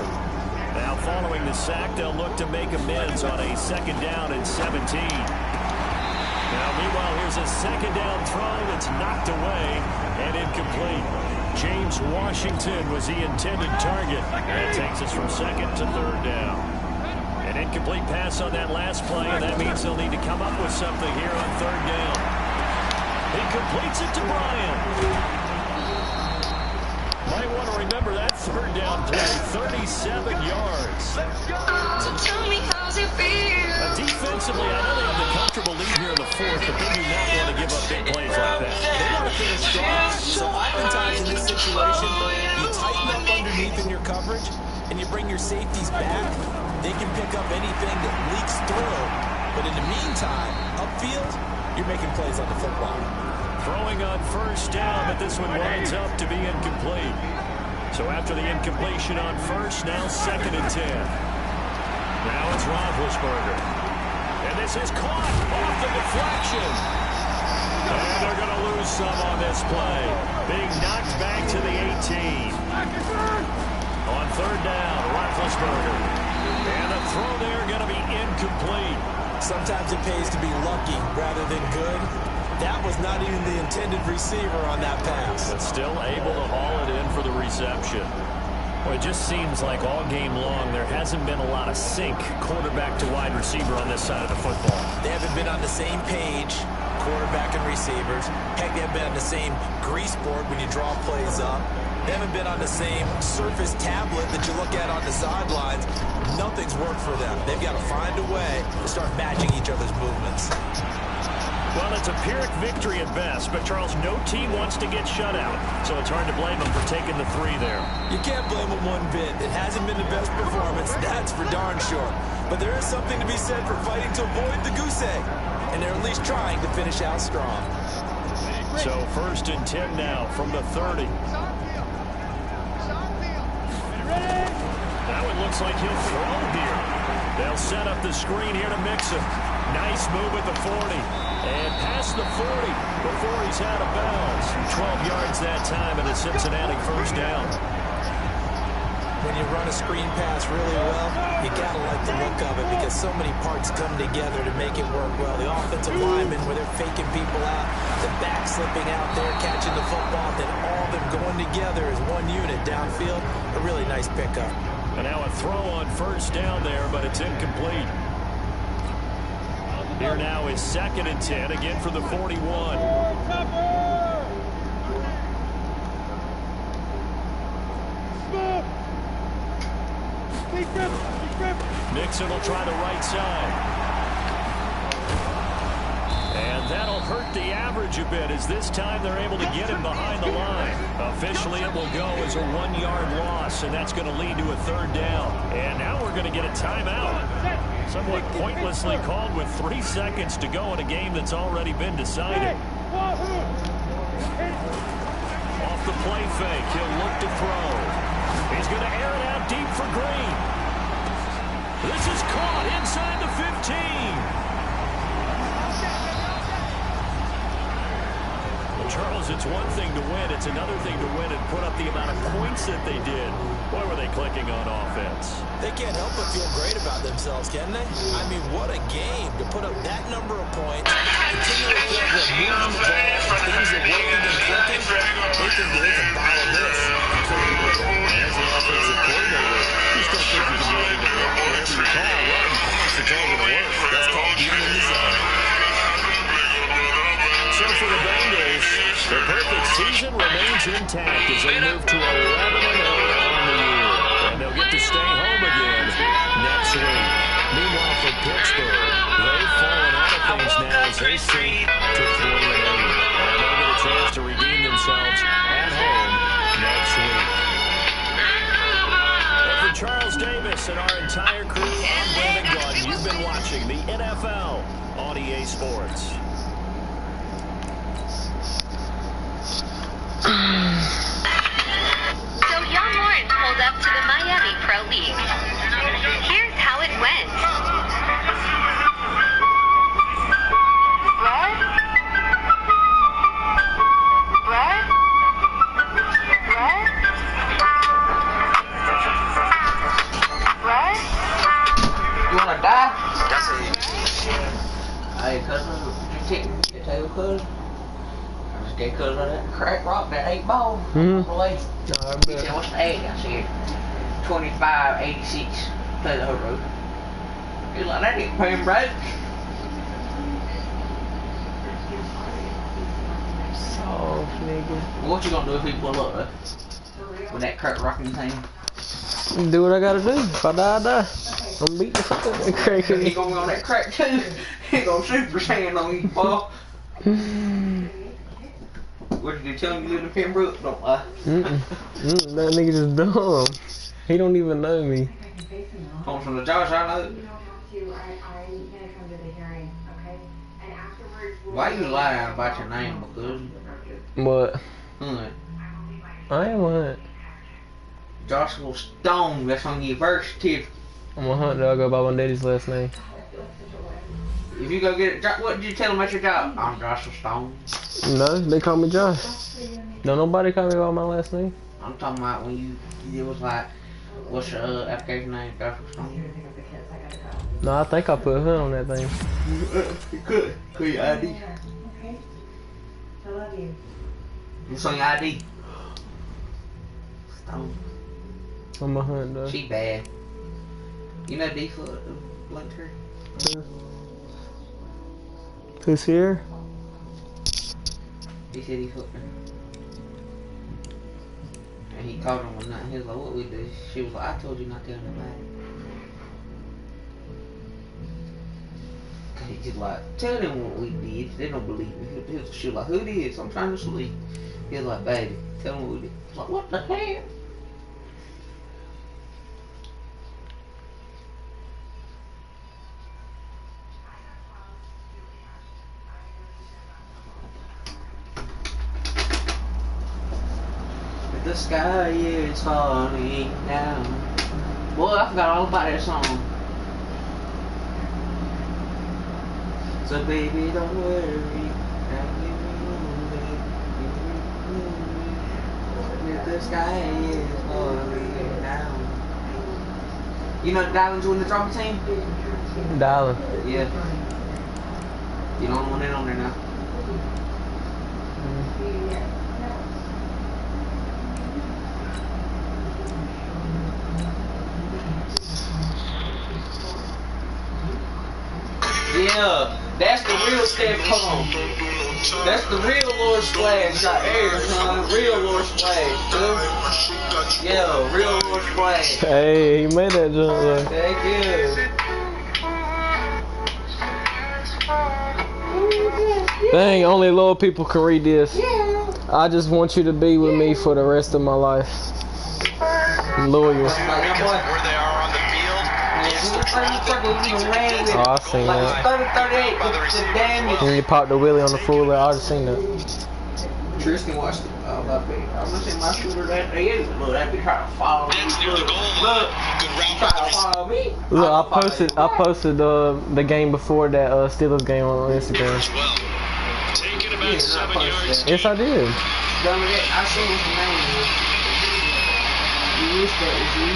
S2: Now following the sack, they'll look to make amends on a 2nd down and 17. Now meanwhile, here's a 2nd down throw that's knocked away and incomplete. James Washington was the intended target. That takes us from 2nd to 3rd down. An incomplete pass on that last play, and that means they'll need to come up with something here on 3rd down. He completes it to Bryant. Might want to remember that 3rd down play, 37 yards. Defensively, I know they have the comfortable lead here in the 4th, but they do not want to give up big plays like that.
S1: They want to finish strong. So oftentimes in this situation, you tighten up underneath in your coverage, and you bring your safeties back. They can pick up anything that leaks through. But in the meantime, upfield, you're making plays on the football.
S2: Throwing on first down, but this one winds up to be incomplete. So after the incompletion on first, now 2nd and 10. Now it's Roethlisberger. And this is caught off the deflection. And they're going to lose some on this play. Being knocked back to the 18. On 3rd down, Roethlisberger. And the throw there going to be incomplete.
S1: Sometimes it pays to be lucky rather than good. That was not even the intended receiver on that pass.
S2: But still able to haul it in for the reception. Well, it just seems like all game long there hasn't been a lot of sync quarterback to wide receiver on this side of the football.
S1: They haven't been on the same page, quarterback and receivers. Heck, they haven't been on the same grease board when you draw plays up. They haven't been on the same surface tablet that you look at on the sidelines. Nothing's worked for them. They've got to find a way to start matching each other's movements.
S2: Well, it's a Pyrrhic victory at best, but Charles, no team wants to get shut out, so it's hard to blame them for taking the 3 there.
S1: You can't blame them one bit. It hasn't been the best performance, that's for darn sure. But there is something to be said for fighting to avoid the goose egg, and they're at least trying to finish out strong.
S2: So 1st and 10 now from the 30. Now it looks like he'll throw here. They'll set up the screen here to mix him. Nice move at the 40. And past the 40 before he's out of bounds. 12 yards that time and a Cincinnati 1st down.
S1: When you run a screen pass really well, you got to like the look of it because so many parts come together to make it work well. The offensive linemen, where they're faking people out, the back slipping out there, catching the football, then all of them going together as one unit downfield. A really nice pickup.
S2: And now a throw on 1st down there, but it's incomplete. Here now is 2nd and 10, again for the 41. Nixon will try the right side. And that'll hurt the average a bit as this time they're able to get him behind the line. Officially, it will go as a 1-yard loss, and that's going to lead to a 3rd down. And now we're going to get a timeout. Somewhat pointlessly called with 3 seconds to go in a game that's already been decided. Off the play fake, he'll look to throw. He's going to air it out deep for Green. This is caught inside the 15. Charles, it's one thing to win. It's another thing to win and put up the amount of points that they did. Boy, were they clicking on offense.
S1: They can't help but feel great about themselves, can they? I mean, what a game to put up that number of points. Continue to feel good, moving the ball, things are working and clicking. They think they can bottle this. As the offensive coordinator, you start
S2: whatever you call a run, how much it's all going to work.
S1: That's called being in the zone.
S2: So for the Bengals, the perfect season remains intact as they move to 11-0 on the year. And they'll get to stay home again next week. Meanwhile, for Pittsburgh, they've fallen out of things now as they sink to 3-8. And they'll get a chance to redeem themselves at home next week. And for Charles Davis and our entire crew, I'm Brandon Gordon. You've been watching the NFL on EA Sports.
S9: So John Lawrence pulled up to the Miami Pro League. Here's how it went. What? What? What? What?
S3: You wanna die? Hey, cousin, did you take your cousin? I just gave cousin that crack rock, that 8 ball.
S5: Mm-hmm.
S3: Away.
S5: No, I
S3: He
S5: bet.
S3: said, what's the age? I said, 2586. Play the whole road. He was like, that didn't pay him broke.
S5: Soft, nigga.
S3: What you gonna do if he pull up, with that crack rock in his hand?
S5: Do what I gotta do. If I die, I die. I'm beating the fuck out of that crack.
S3: He gonna be on that crack too. He gonna super sand on you, Paul. What did you tell him you live in Pembroke? Don't lie.
S5: That nigga just dumb. He don't even know me.
S3: Comes from the Josh I know. Why you lying about your name? Because
S5: What?
S3: Hunt.
S5: I am a hunt.
S3: Joshua Stone, that's on your birth certificate.
S5: I'm a hunt, dog. I go by my daddy's last name.
S3: If you go get it, what did you tell him at your job? I'm Joshua Stone.
S5: No, they call me Josh. No, nobody call me by my last name.
S3: I'm talking about when it was like, what's your application name? Joshua Stone.
S5: No, I think I put a hunt on that thing.
S3: You could. Could your ID?
S6: Okay. I love you.
S3: What's on your ID? Stone.
S5: I'm a hunt, dog.
S3: She bad. You know D-Foot linked her?
S5: Who's here?
S3: He said he hooked her. And he called her one night and he was like, what we do? She was like, I told you not to tell nobody. He just like, tell them what we did. They don't believe me. She was like, who did? So I'm trying to sleep. He was like, baby, tell them what we did. I was like, what the hell? The sky is falling down. Boy, I forgot all about that song. So baby, don't worry. The sky is falling down. You know the Diamonds win the drama team?
S5: Dialing.
S3: Yeah. You don't want it on there now. Yeah, that's the real step. Hold on. That's the real Lord Splash right there, son. Real Lord Splash, dude. Yeah, real Lord Splash.
S5: Hey, he made that jump though.
S3: Thank you.
S5: Dang, only loyal people can read this. I just want you to be with me for the rest of my life. Loyal.
S3: Where they are on the field.
S5: Oh, I seen that.
S3: 30-38
S5: When you pop the wheelie on the full, I already seen that.
S3: Tristan watched it. I'm gonna say my shooter that is. Look, that be trying to follow me. Look, trying to follow me.
S5: Look, I posted the game before that Steelers game on Instagram.
S2: Taking about 7 yards.
S5: Yes, I did.
S3: I see what your name is. You wish that was you.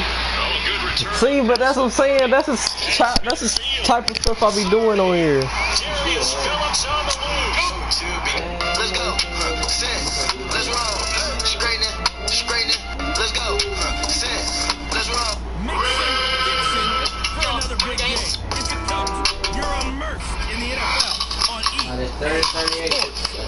S5: See, but that's what I'm saying. That's the type of stuff I be doing on here.
S2: Darius Phillips on the loose.
S10: Let's go. Set. Let's roll. Straighten it. Let's go. Set. Let's roll.
S7: Dixon for another
S3: it's 30, 38.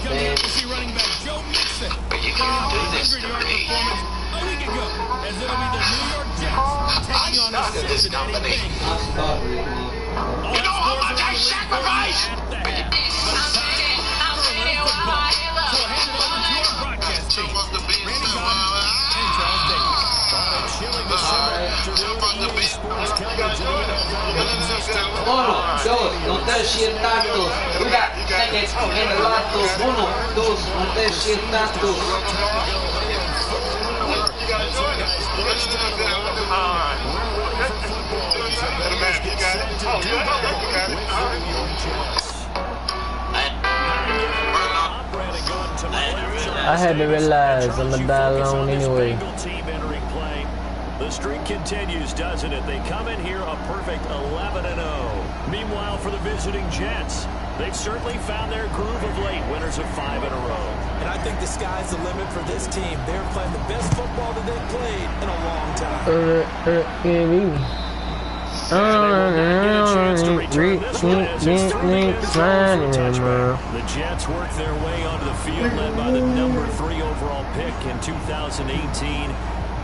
S7: Coming up, we see running back Joe Mixon.
S10: But you can't do this to
S7: 100-yard
S10: me.
S7: performance a week ago, as it'll be the New York Jets taking on the
S10: Stuck in this
S7: Cincinnati
S10: company.
S7: Bengals.
S3: I'm starting.
S7: All
S10: You know how much I
S7: scores
S10: sacrifice?
S7: at the half. But it's time for a little football. So I'll hand it over to our broadcast team. Randy Cotton and Charles Davis. On a chilly December afternoon, EA Sports coverage of the NFL wins this time.
S3: Uno, dos, no te sientas. We got tickets in the latos. 1, 2, no te sientas.
S5: I had to realize I'm gonna die alone anyway.
S2: The streak continues, doesn't it? They come in here a perfect 11-0. Meanwhile, for the visiting Jets, they've certainly found their groove of late, winners of 5 in a row.
S1: And I think the sky's the limit for this team. They're playing the best football that they've played in a long time.
S2: The Jets work their way onto the field, led by the number 3 overall pick in 2018.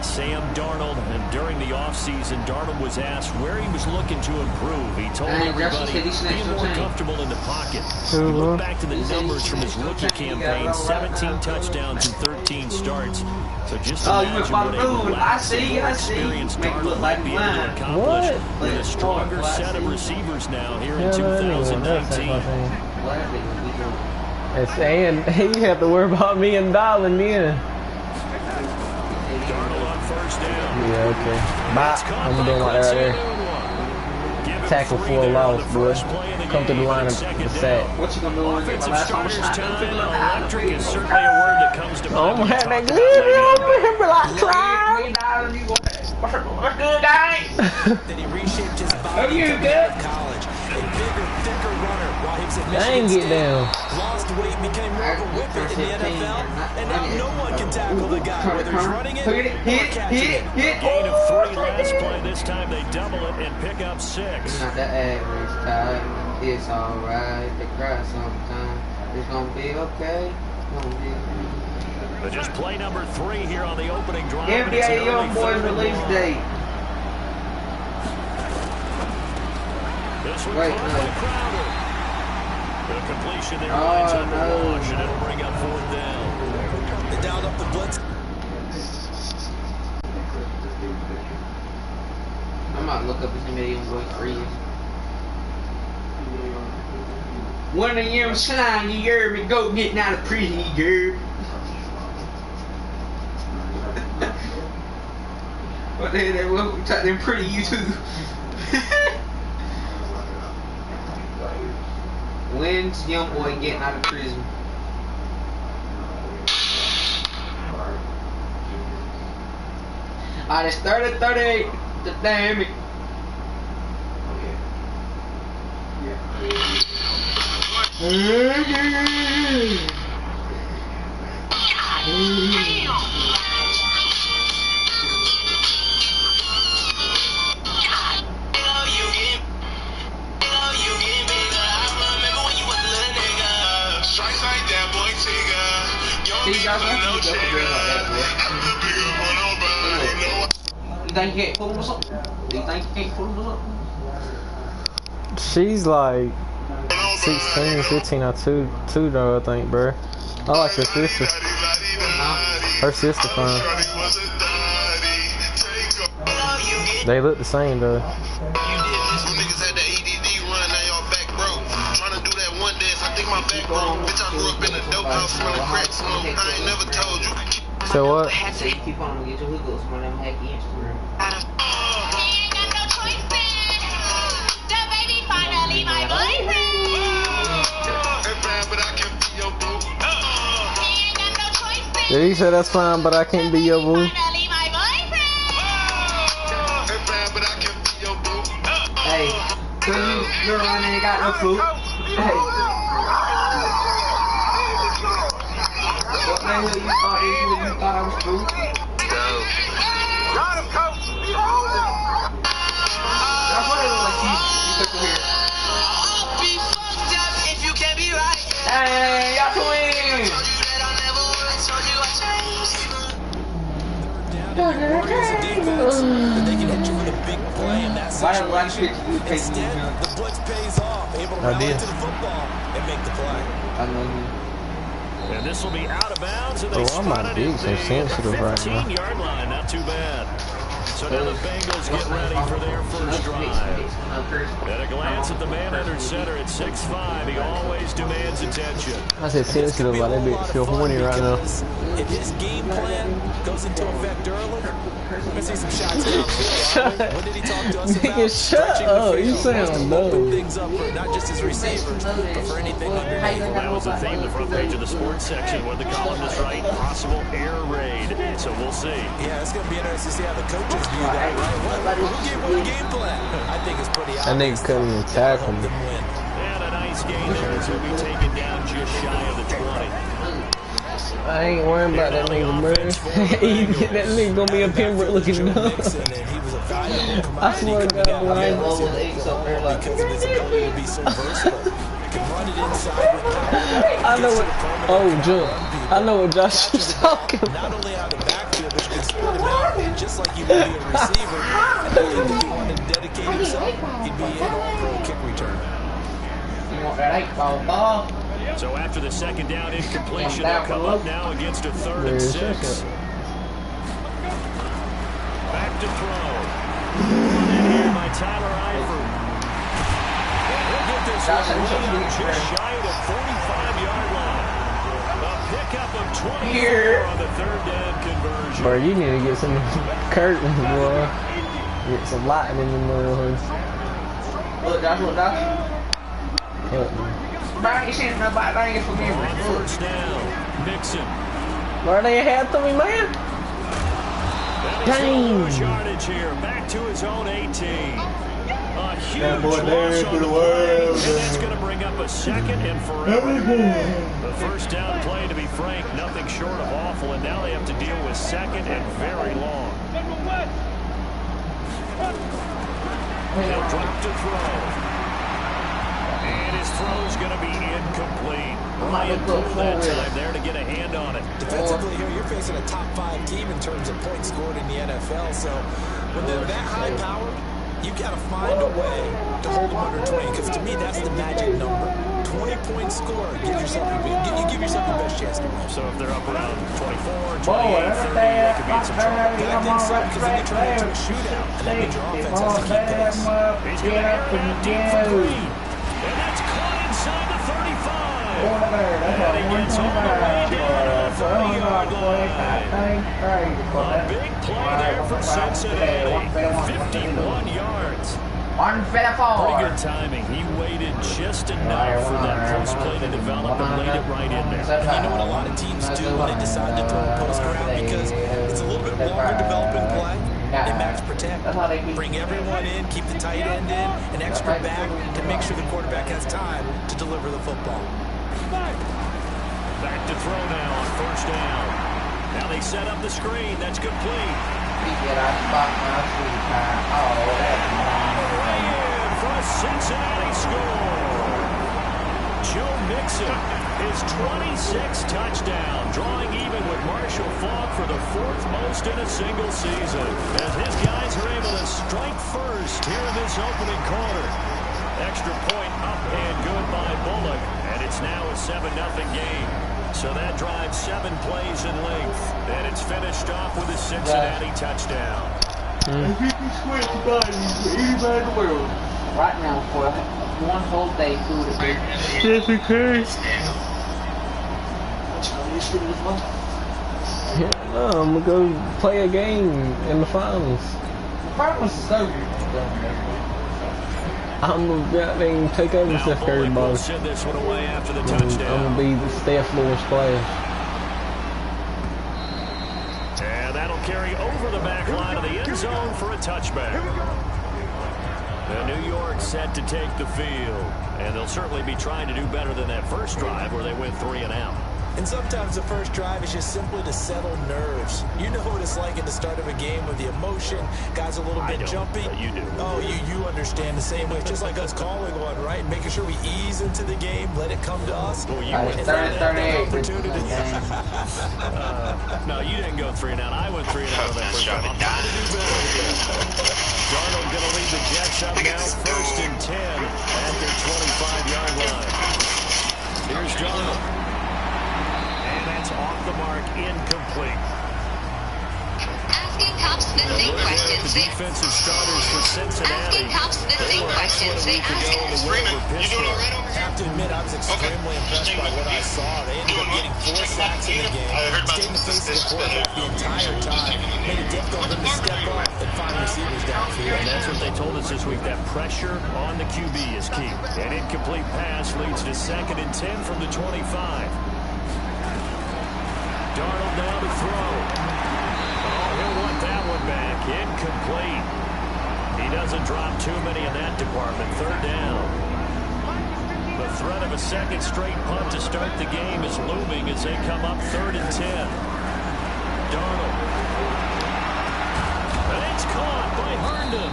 S2: Sam Darnold, and during the offseason, Darnold was asked where he was looking to improve. He told everybody being more comfortable in the pocket. You look back to the numbers from his rookie campaign, 17 touchdowns and 13 starts. So just imagine what a relaxed, experienced Darnold might be able to accomplish with a stronger set of receivers now here in 2019.
S5: It's and you have to worry about me and Darlin then. Yeah, okay. Bye. I'm doing like that right there. Tackle for a loss, boy. Come to the line of the sack.
S3: What you gonna do when you get my last one shot?
S2: Electric is certainly a word that comes to mind.
S5: I'm gonna have that good like clown.
S3: What's good, guys?
S1: Then he reshaped his body
S3: you
S1: coming
S3: good?
S1: out of college. A bigger, thicker runner while he was at
S5: I
S1: Michigan
S5: ain't get
S1: State.
S5: down.
S1: Lost weight, became more of a whippet in the NFL, and now no one can tackle the guy, whether he's running it or catching it.
S2: Gain of 3 last play. This time they double it and pick up 6.
S3: Not the average type. It's alright. They cry sometimes. It's gonna be okay.
S2: But just play number 3 here on the opening drive.
S3: NBA Young Boys release date.
S2: This one
S3: Wait,
S2: caught
S3: no.
S2: by Crowder. The completion there
S3: Oh,
S2: lines up
S3: no.
S2: the launch, and it'll bring up 4th down.
S1: They dialed up the blitz.
S3: I might look up his NBA Young Boys free. When the year shine, you hear me go getting out of prison, you hear. What the hell, we typed in pretty YouTube. When's young boy getting out of prison? Alright, it's 30-38. Damn it. You think you can't pull him or something? Do you think you can't pull him or something?
S5: She's like 16, 15 or 2 though, I think, bro. I like her sister. Her sister fine. They look the same though. So what?
S3: Keep on get your hookers from them hacky Instagram.
S5: Yeah, he said that's fine, but I can't be your boo.
S3: Hey, cause you around and ain't got no food. Hey. What the hell you thought I was food?
S10: Got him, coach.
S3: That's what it was like you took it here.
S10: I'll be fucked up if you can't be right.
S1: worry as a defense that they can hit you with a big play in that situation. Instead, the blitz pays off, able to rally to the football and make the play.
S2: And this will be out of bounds. And
S5: they spot it at the
S2: 15-yard line. Not too bad. So now the Bengals get ready for their first drive. At a glance at the man under center at 6'5", he always demands attention.
S5: I said sensitive, but that bitch feel horny right now.
S1: If his game plan goes into effect early, we're going to see some shots downfield. What did he talk to us about?
S5: Shut up, you sound dumb.
S1: Open things up for not just his receivers, but for anything underneath.
S2: That was the theme, the front page of the sports section. What the columnist write? Possible air raid. So we'll see.
S1: Yeah, it's going to be interesting to see how the coaches view that, right? Who gave what game plan? I think it's pretty obvious.
S5: That nigga couldn't even tackle me.
S2: And a nice game there as he'll be taken down just shy of the 20.
S5: I ain't worrying about that nigga, bro. That nigga gonna be a Pembroke looking dumb. I swear to God, Ryan.
S1: Because of his ability to be so versatile. Can run it inside with power.
S5: I know what. Oh, jump. I know what Josh is talking about.
S1: Not only out of the backfield, but you can split him out just like you would be a receiver. And I think if he wanted to dedicate himself, he'd be an all-pro kick returner.
S3: You want that 8-ball?
S2: So after the second down incompletion, they'll come up now against a 3rd and 6. Back to throw. Run here by Tyler Eifert. He'll get this one just shy of the 45-yard line. A pickup of 24 on the 3rd down conversion.
S5: Bro, you need to get some curtains, bro. Get some lighting in the motherfuckers.
S3: Look, Josh. Bang, you nobody for me.
S2: First down, Mixon.
S5: Where they had to me, man?
S2: Dang. Yardage here, back to his own 18. A huge loss on the play, and that's going to bring up a 2nd and forever. The first down play, to be frank, nothing short of awful, and now they have to deal with 2nd and very long. He'll drop to throw. And his throw's going to be incomplete. Ryan Poole that time there to get a hand on it.
S1: Defensively here, you're facing a top 5 team in terms of points scored in the NFL. So when they're that high powered, you got to find a way to hold them under 20. Because to me, that's the magic number. 20-point score. Give yourself the best chance to win.
S2: So if they're up around 24, 28, 30, they could be in some trouble.
S1: But I think so, because then you turn it into a shootout. And that means your offense has to keep pace.
S2: He's going to air it out deep for 3. And that's caught inside the 35. And he gets all the way down to the 30-yard line. A big play there for Cincinnati. 51 yards. Pretty good timing. He waited just enough for that post play to develop and laid it right in there.
S1: And you know what a lot of teams do when they decide to throw a post route? Because it's a little bit longer developing play. They max protect, bring everyone in, keep the tight end in, an extra back to make sure the quarterback has time to deliver the football.
S2: Back to throw now on first down. Now they set up the screen. That's complete. Right in for a Cincinnati score. Joe Mixon, his 26th touchdown, drawing even with Marshall Faulk for the 4th most in a single season. As his guys are able to strike first here in this opening quarter. Extra point up and good by Bullock, and it's now a 7-0 game. So that drives 7 plays in length, and it's finished off with a Cincinnati touchdown.
S3: Right now, for one whole day, food is
S5: Just because. No, I'm gonna go play a game in the finals. I'm gonna go out there and take over Steph Curry ball.
S2: Send this one away after the touchdown.
S5: I'm gonna be the Steph Lewis player.
S2: And that'll carry over the back line of the end zone for a touchback. New York set to take the field, and they'll certainly be trying to do better than that first drive where they went 3 and out.
S1: And sometimes the first drive is just simply to settle nerves. You know what it's like at the start of a game with the emotion. Guys are a little bit jumpy.
S2: But you do.
S1: Oh, you understand the same way. It's just like us calling one, right? Making sure we ease into the game, let it come to us.
S2: Well, you
S3: It's 38.
S2: no, you didn't go 3 and out. I went 3 and out of that first time. I'm trying to do better here. Darnold going to lead the Jets up now, 1st and 10 at their 25-yard line. Here's Darnold. And that's off the mark, incomplete.
S9: Asking cops the same questions they
S2: Defensive starters for Cincinnati.
S9: asking cops the same questions they asked us.
S1: I have to admit, I was extremely impressed by what I saw. They ended up getting 4 sacks in the game. Stayed in the face of the quarterback the entire time. Made it difficult for them to step up and find receivers downfield.
S2: And that's what they told us this week. That pressure on the QB is key. An incomplete pass leads to 2nd and 10 from the 25. Darnold now to throw. Oh, he'll want that one back. Incomplete. He doesn't drop too many in that department. 3rd down. The threat of a 2nd straight punt to start the game is looming as they come up 3rd and 10. Darnold. And it's caught by Herndon.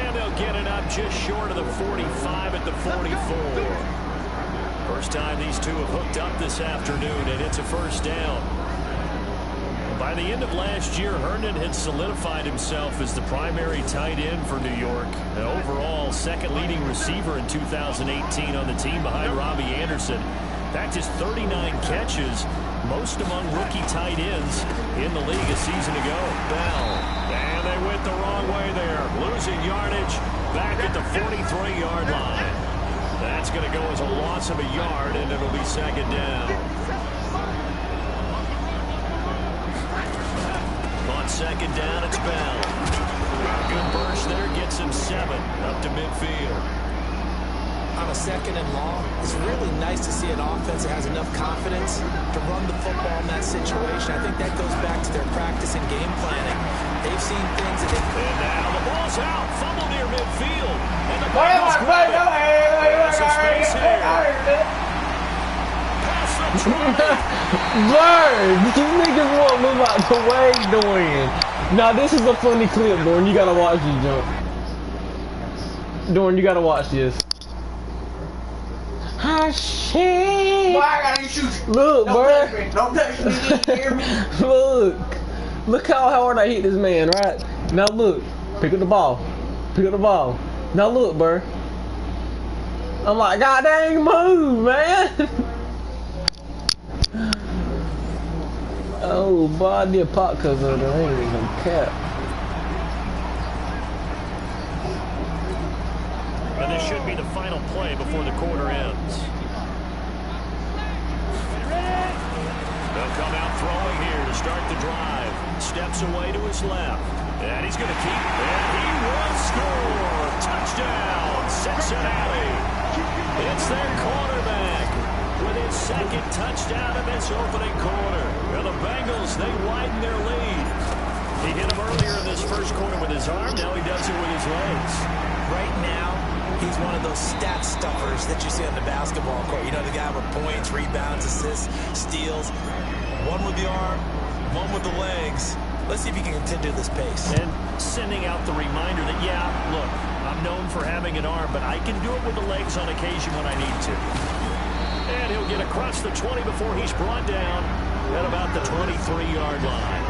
S2: And they'll get it up just short of the 45 at the 44. First time these two have hooked up this afternoon, and it's a 1st down. By the end of last year, Herndon had solidified himself as the primary tight end for New York. An overall 2nd leading receiver in 2018 on the team behind Robbie Anderson. Backed his 39 catches, most among rookie tight ends in the league a season ago. Bell. And they went the wrong way there. Losing yardage back at the 43-yard line. That's going to go as a loss of a yard, and it'll be 2nd down. On 2nd down, it's Bell. Good burst there, gets him 7 up to midfield.
S1: On a 2nd and long, it's really nice to see an offense that has enough confidence to run the football in that situation. I think that goes back to their practice and game planning. They've seen things that they...
S2: And now the ball's out, fumble near midfield. And the
S5: Bird, these niggas won't move out the way, Dorian. Now this is a funny clip, Dorian. You gotta watch this jump. Dorian, you gotta watch this. Ah, shit.
S3: Boy, I gotta shoot you.
S5: Look, bro.
S3: Don't touch me. Did you hear me?
S5: Look how hard I hit this man, right? Now look. Pick up the ball. Pick up the ball. Now look, bro. I'm like, God dang, move, man. Oh, boy, I did pop because of it. I ain't even gonna cap.
S2: And this should be the final play before the quarter ends. They'll come out throwing here to start the drive. Steps away to his left. And he's going to keep. And he will score. Touchdown, Cincinnati. It's their quarterback with his 2nd touchdown of this opening quarter. Well, the Bengals, they widen their lead. He hit him earlier in this first quarter with his arm. Now he does it with his legs.
S1: Right now, he's one of those stat stuffers that you see on the basketball court. You know, the guy with points, rebounds, assists, steals. One with the arm, one with the legs. Let's see if he can continue this pace.
S2: And sending out the reminder that, yeah, look, I'm known for having an arm, but I can do it with the legs on occasion when I need to. And he'll get across the 20 before he's brought down at about the 23-yard line.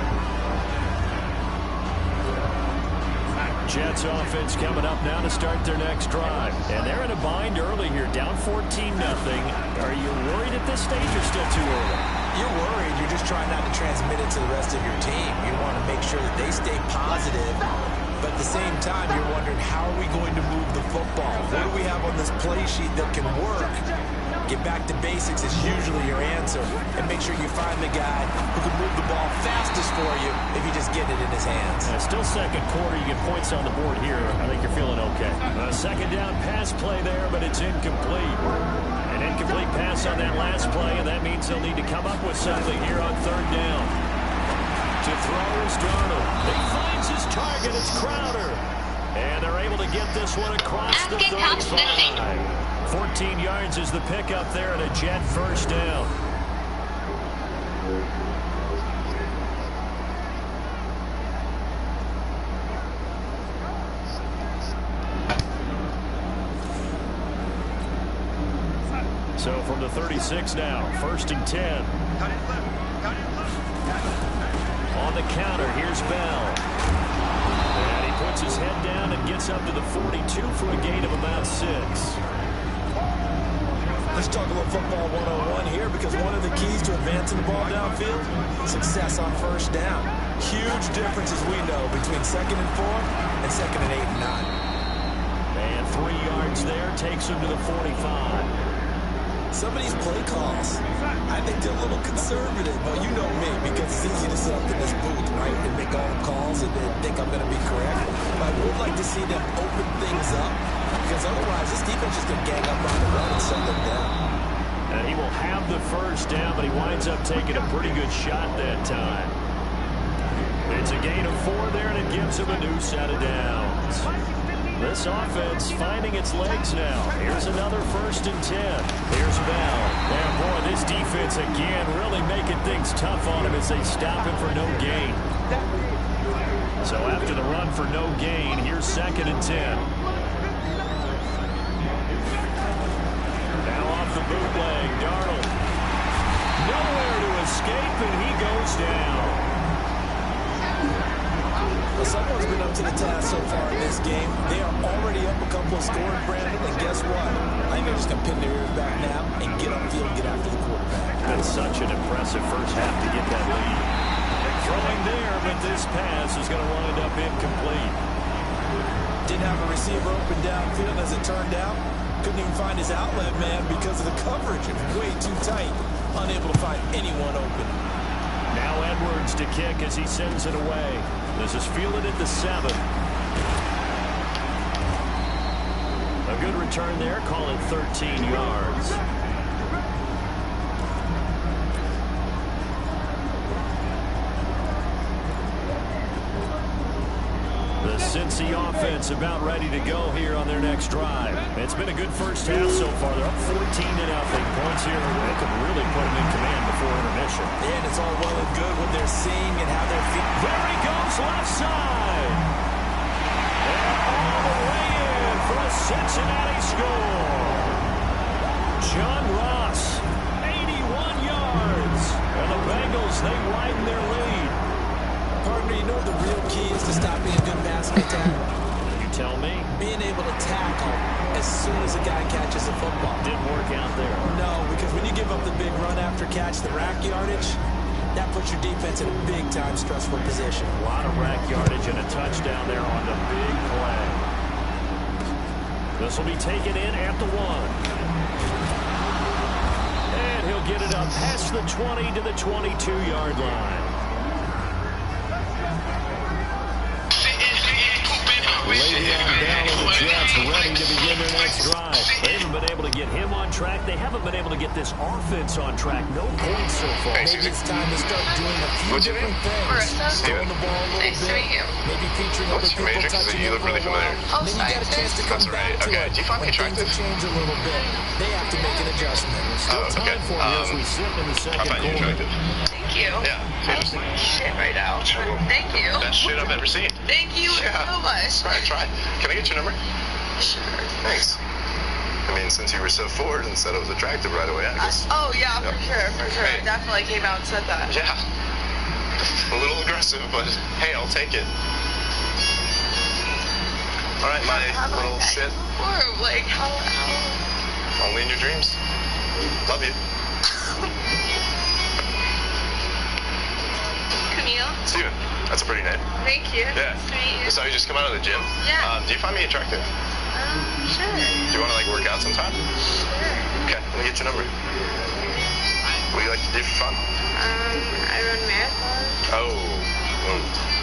S2: Jets offense coming up now to start their next drive. And they're in a bind early here, down 14-0. Are you worried at this stage or still too early?
S1: You're worried. You're just trying not to transmit it to the rest of your team. You want to make sure that they stay positive. But at the same time, you're wondering, how are we going to move the football? What do we have on this play sheet that can work? Get back to basics is usually your answer. And make sure you find the guy who can move the ball fastest for you if you just get it in his hands.
S2: Still 2nd quarter. You get points on the board here. I think you're feeling okay. A 2nd down pass play there, but it's incomplete. An incomplete pass on that last play, and that means they'll need to come up with something here on 3rd down. To throw is Darnold. He finds his target. It's Crowder. And they're able to get this one across the 35. 14 yards is the pickup there, and a Jet 1st down. So from the 36 now, 1st and 10. On the counter, here's Bell. And he puts his head down and gets up to the 42 for a gain of about 6.
S1: Let's talk about football 101 here, because one of the keys to advancing the ball downfield, success on first down. Huge difference, as we know, between 2nd and 4 and 2nd and 8 and 9.
S2: And 3 yards there takes him to the 45.
S1: Some of these play calls, I think they're a little conservative, but you know me, because it's easy to sit up in this booth, right, and make all the calls and then think I'm going to be correct. But I would like to see them open things up, because otherwise this defense is going to gang up on the run and shut them down.
S2: And he will have the first down, but he winds up taking a pretty good shot that time. It's a gain of 4 there, and it gives him a new set of downs. This offense finding its legs now. Here's another 1st and 10. Here's Bell. And boy, this defense again really making things tough on him as they stop him for no gain. So after the run for no gain, here's 2nd and 10. Now off the bootleg, Darnold. Nowhere to escape, and he goes down.
S1: Well, someone's been up to the task so far in this game. They are already up a couple of scores, Brandon, and guess what? I think they're just going to pin their ears back now and get upfield and get after the quarterback.
S2: That's such an impressive first half to get that lead. Throwing there, but this pass is going to wind up incomplete.
S1: Didn't have a receiver open downfield, as it turned out. Couldn't even find his outlet man because of the coverage. It was way too tight. Unable to find anyone open.
S2: Now Edwards to kick as he sends it away. This is fielded at the 7. A good return there. Call it 13 yards. The Cincy offense about ready to go here on their next drive. It's been a good first half so far. They're up 14-0. Points here. They could really put them in command before intermission.
S1: And it's all well and good what they're seeing and how they're feeling.
S2: There he goes, left side. And all the way in for a Cincinnati score. John Ross, 81 yards. And the Bengals, they widen their lead.
S1: Partner, you know the real key is to stopping a good passing attack?
S2: You tell me.
S1: Being able to tackle as soon as a guy catches a football.
S2: Didn't work out there.
S1: No, because when you give up the big run after catch, the rack yardage, that puts your defense in a big-time stressful position.
S2: A lot of rack yardage and a touchdown there on the big play. This will be taken in at the 1. And he'll get it up past the 20 to the 22-yard line. Le'Veon Bell and the Jets ready to begin their next drive. They haven't been able to get him on track. They haven't been able to get this offense on track. No points so far.
S1: Maybe it's time to start doing a few different things. Throwing the ball a little bit. Maybe featuring other people touching it for a while. Then you get a chance to come back to it.
S10: Do you find me
S1: Things
S10: attractive?
S1: have changed a little bit. They have to make an adjustment.
S2: Still time for you as we sit in the second
S10: I find you
S2: quarter.
S10: attractive.
S11: Thank you.
S10: Yeah, seriously.
S11: Shit right now. Thank you.
S10: Best shit I've ever seen.
S11: Thank you so much.
S10: Try. Can I get your number?
S11: Sure.
S10: Thanks. I mean, since you were so forward and said I was attractive right away, I guess.
S11: Oh, yeah,
S10: Yep.
S11: for sure.
S10: Hey.
S11: Definitely came out and said that.
S10: Yeah. A little aggressive, but hey, I'll take it. All right, my little shit.
S11: Or, like, how?
S10: Only in your dreams. Love you.
S11: Camille?
S10: Steven. That's a pretty name.
S11: Thank you.
S10: Yeah.
S11: Nice to meet you.
S10: So you just come out of the gym?
S11: Yeah.
S10: Do you find me attractive?
S11: Sure.
S10: Do you want to, like, work out sometime?
S11: Sure.
S10: Okay, let me get your number. What do you like to do for fun?
S11: I run marathons.
S10: Oh,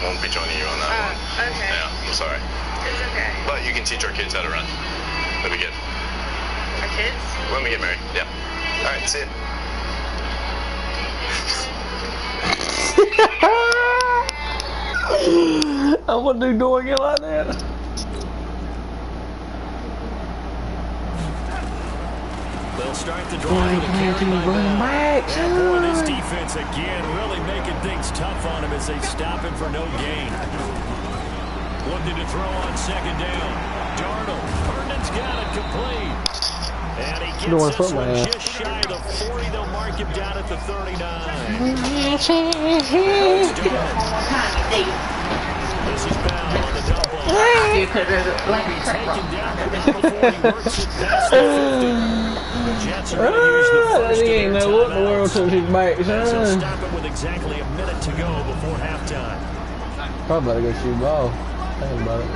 S10: won't be joining you on that one.
S11: Okay.
S10: Yeah, I'm sorry.
S11: It's okay.
S10: But you can teach our kids how to run. That'd be good.
S11: Our kids?
S10: When we get married, yeah. All right, see ya.
S5: I wouldn't do doing it like that.
S2: They'll they'll start the drive with a carry by Bell. And boy, this defense again really making things tough on him as they stop him for no gain. Looking to throw on second down. Darnold. Herndon's got it complete. And he gets this one just shy of the 40. They'll mark him down at the 39. This is Bell on the double.
S3: You could have
S2: Taken down before he works it past the 50. The Jets are going to use the first of their
S5: know what the world took his back,
S2: timeouts. They'll
S5: son.
S2: stop it with exactly a minute to go before halftime.
S5: Probably better go shoot ball. Think about it.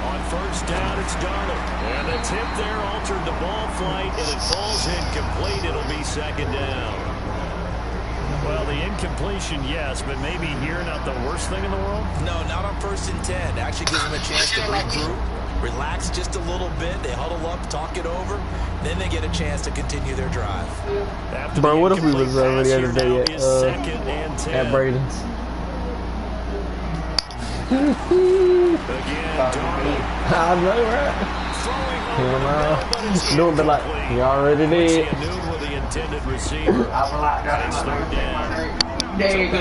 S2: On first down, it's Darnold. And the tip there altered the ball flight, and it falls incomplete. It'll be second down. Well, the incompletion, yes, but maybe here not the worst thing in the world?
S1: No, not on 1st and 10. Actually gives them a chance to regroup, relax just a little bit. They huddle up, talk it over. Then they get a chance to continue their drive.
S5: Bro, what if we was over the other day at Braden's?
S2: Again, Darnold.
S5: I know, right? Doing the like, you already did.
S2: Intended receiver.
S3: There you go.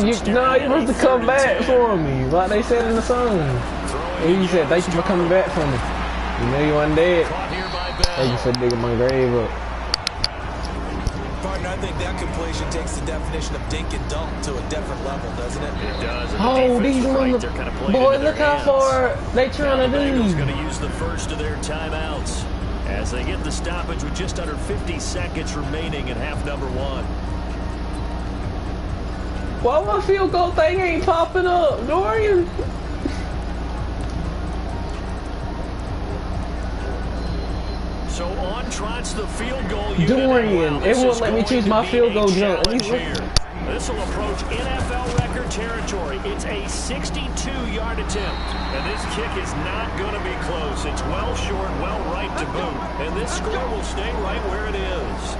S5: You're supposed to come back for me, like they said in the song. And you said, thank you for coming back for me. You know you wasn't dead. Thank you for digging my grave up.
S1: Partner, I think that completion takes the definition of dink and dunk to a different level, doesn't it?
S2: It does.
S5: Oh, these ones, boy, look how far they trying to do.
S2: Bengals going to use the first of their timeouts as they get the stoppage with just under 50 seconds remaining in half number 1.
S5: Why my field goal thing ain't popping up, Dorian?
S2: So on trots the field goal.
S5: Dorian, it won't let me choose my field goal jump.
S2: This will approach NFL record territory. It's a 62-yard attempt. And this kick is not going to be close. It's well short, well right to boot. And this score will stay right where it is.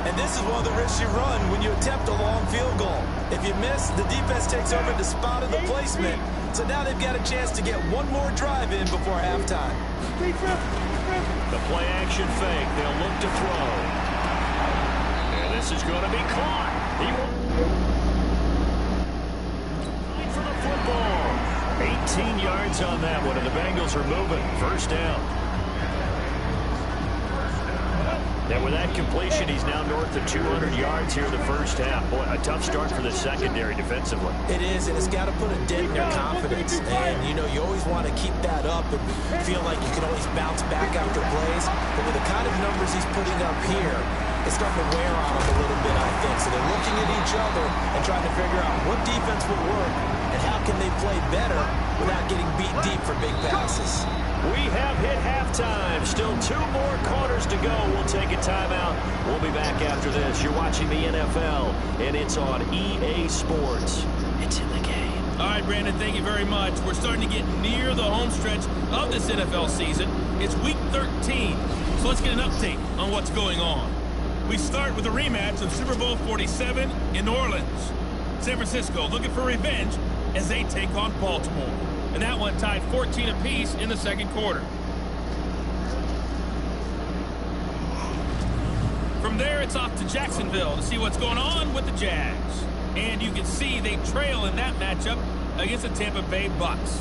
S1: And this is one of the risks you run when you attempt a long field goal. If you miss, the defense takes over the spot of the placement. So now they've got a chance to get one more drive in before halftime.
S2: The play action fake. They'll look to throw. And this is going to be caught. He will for the football. 18 yards on that one, and the Bengals are moving. First down. And with that completion, he's now north of 200 yards here in the first half. Boy, a tough start for the secondary defensively.
S1: It is, and it's got to put a dent in their confidence. And, you know, you always want to keep that up and feel like you can always bounce back after plays. But with the kind of numbers he's putting up here, it's starting to wear on them a little bit, I think. So they're looking at each other and trying to figure out what defense will work and how can they play better without getting beat deep for big passes.
S2: We have hit halftime. Still 2 more quarters to go. We'll take a timeout. We'll be back after this. You're watching the NFL, and it's on EA Sports. It's in the game.
S12: All right, Brandon, thank you very much. We're starting to get near the home stretch of this NFL season. It's Week 13, so let's get an update on what's going on. We start with a rematch of Super Bowl 47 in New Orleans. San Francisco looking for revenge as they take on Baltimore. And that one tied 14 apiece in the second quarter. From there, it's off to Jacksonville to see what's going on with the Jags. And you can see they trail in that matchup against the Tampa Bay Bucks.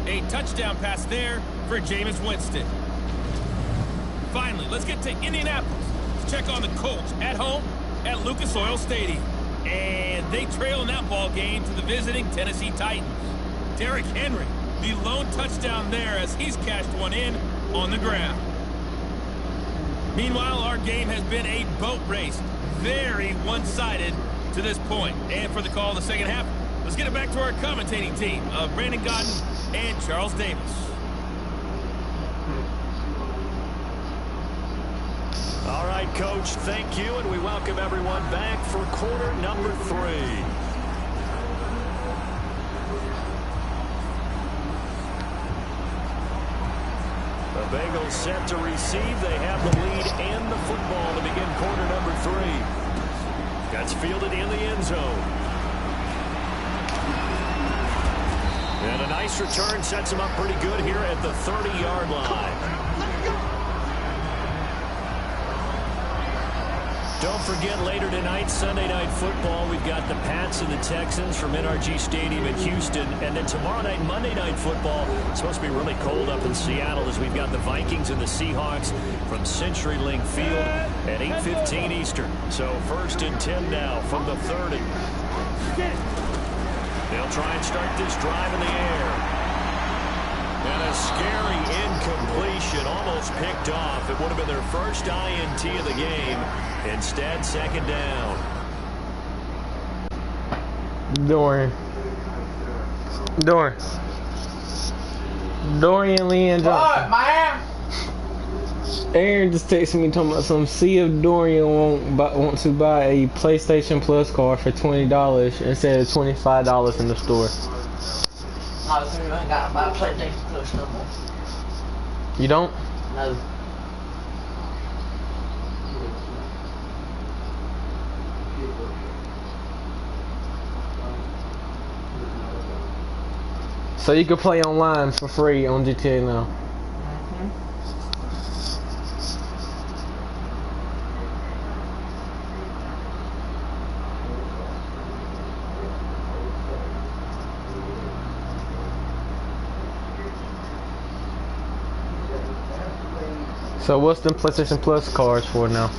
S12: A touchdown pass there for Jameis Winston. Finally, let's get to Indianapolis to check on the Colts at home at Lucas Oil Stadium. And they trail in that ball game to the visiting Tennessee Titans. Derrick Henry, the lone touchdown there as he's cashed one in on the ground. Meanwhile, our game has been a boat race. Very one-sided to this point. And for the call of the second half, let's get it back to our commentating team of Brandon Godden and Charles Davis.
S2: All right, Coach, thank you, and we welcome everyone back for quarter number 3. The Bengals set to receive. They have the lead and the football to begin quarter number 3. That's fielded in the end zone. And a nice return sets him up pretty good here at the 30-yard line. Don't forget, later tonight, Sunday Night Football, we've got the Pats and the Texans from NRG Stadium in Houston. And then tomorrow night, Monday Night Football, it's supposed to be really cold up in Seattle as we've got the Vikings and the Seahawks from CenturyLink Field at 8:15 Eastern. So 1st and 10 now from the 30. They'll try and start this drive in the air. And a scary incompletion, almost picked off. It would have been their first INT of the game. Instead, 2nd down.
S5: Dorian Leanne Johnson.
S3: What, man?
S5: Aaron just texted me talking about some. See if Dorian wants to buy a PlayStation Plus card for $20 instead of $25 in the store.
S3: No, you ain't got to buy PlayStation Plus no more.
S5: You don't?
S3: No.
S5: So you can play online for free on GTA now. So what's the PlayStation Plus cards for now?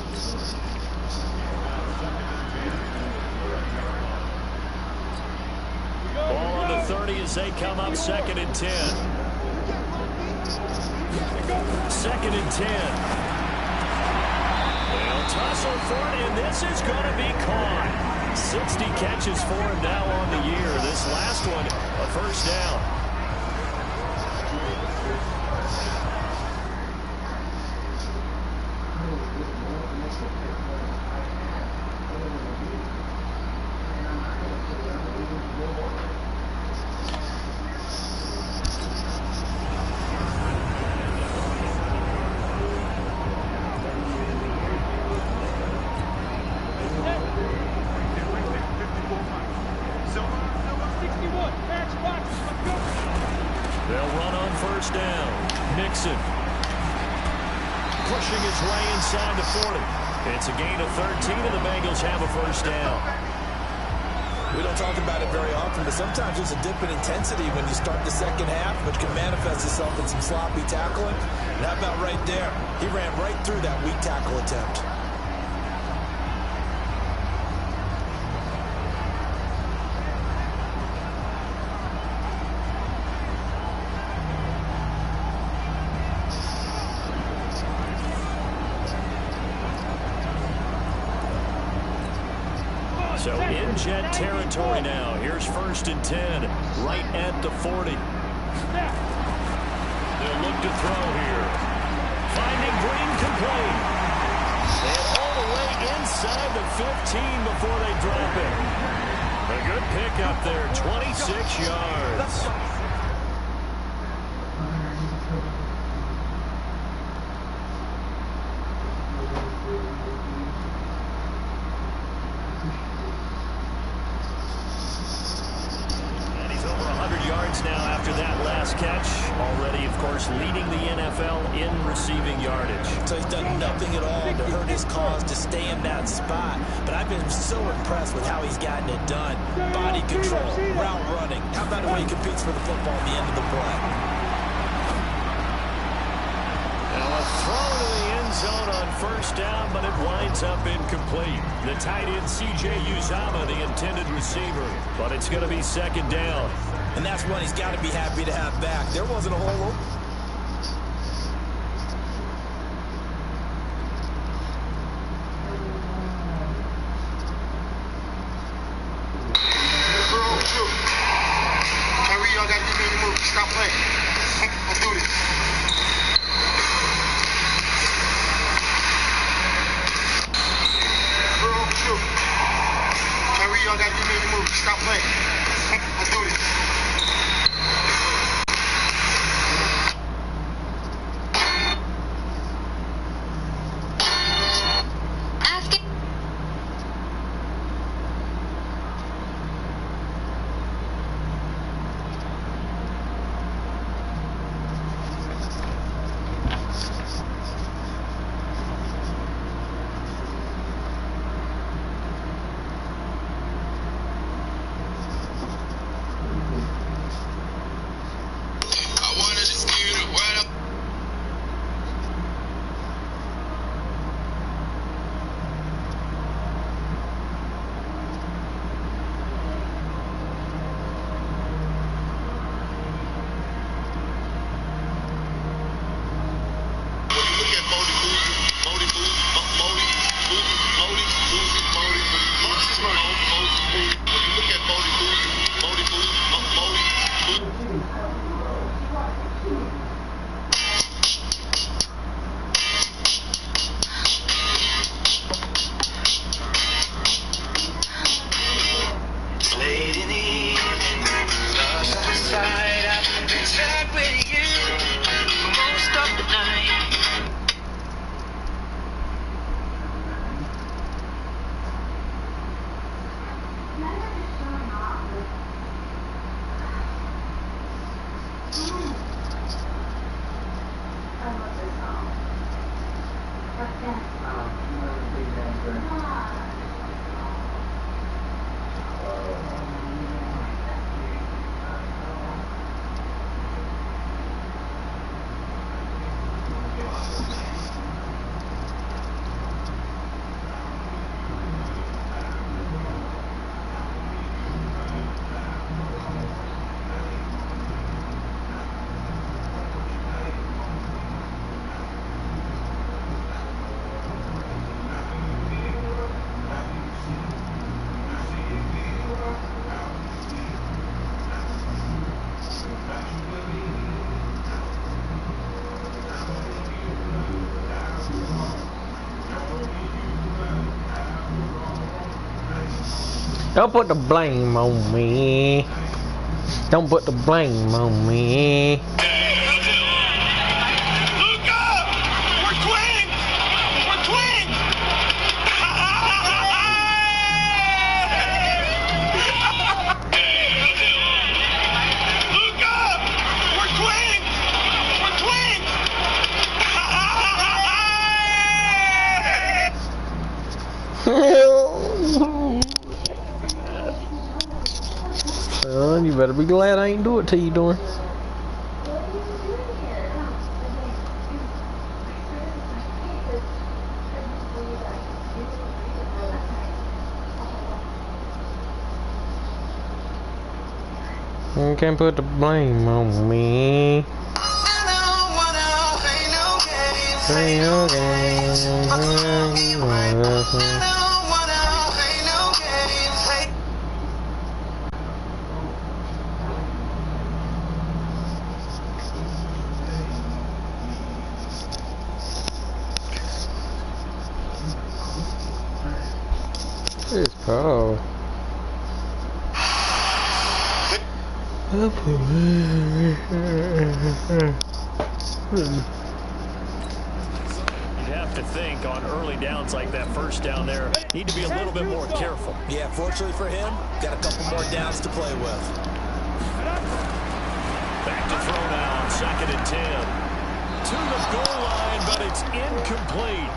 S2: Ball on the 30 as they come up 2nd and 10. 2nd and 10. They'll tussle for it, and this is going to be caught. 60 catches for him now on the year. This last one, a 1st down. They'll run on 1st down. Mixon pushing his way inside the 40. It's a gain of 13, and the Bengals have a 1st down.
S1: We don't talk about it very often, but sometimes there's a dip in intensity when you start the 2nd half, which can manifest itself in some sloppy tackling. And how about right there? He ran right through that weak tackle attempt.
S2: So in jet territory now. Here's 1st and 10, right at the 40. They'll look to throw here. Finding Green complete. And all the way inside the 15 before they drop it. A good pick up there, 26 yards. Now after that last catch, already, of course, leading the NFL in receiving yardage.
S1: So he's done nothing at all to hurt his cause to stay in that spot. But I've been so impressed with how he's gotten it done. Body control, route running. How about the way he competes for the football at the end of the play?
S2: Now a throw to the end zone on 1st down, but it winds up incomplete. The tight end, C.J. Uzama, the intended receiver. But it's going to be 2nd down.
S1: And that's one he's got to be happy to have back. There wasn't a hole open.
S13: Y'all got to give me the move. Stop playing. Let's do this. Y'all got to give me the move. Stop playing. Let's do this.
S5: Don't put the blame on me. Don't put the blame on me. Son, you better be glad I ain't do it to you, Dorn. You can't put the blame on me. Ain't no games. It's cold.
S2: You'd have to think on early downs like that first down there, need to be a little bit more careful.
S1: Yeah, fortunately for him, got a couple more downs to play with.
S2: Back to throw now, 2nd and 10. To the goal line, but it's incomplete.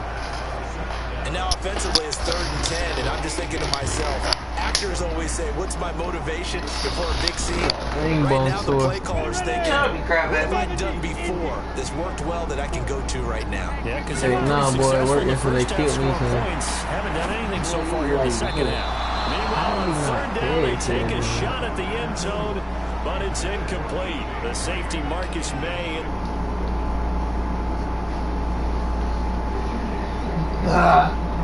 S1: And now offensively it's 3rd and 10, and I'm just thinking to myself, actors always say, what's my motivation before a big scene? Right now the play caller's thinking, what have I done before that's worked well that I can go to right now?
S2: Yeah, because
S5: hey, nah, boy, working for they killed me.
S2: Haven't done anything so far here in the second half. Meanwhile, on 3rd down, they take a shot at the end zone, but it's incomplete. The safety, Marcus May.
S4: Ah.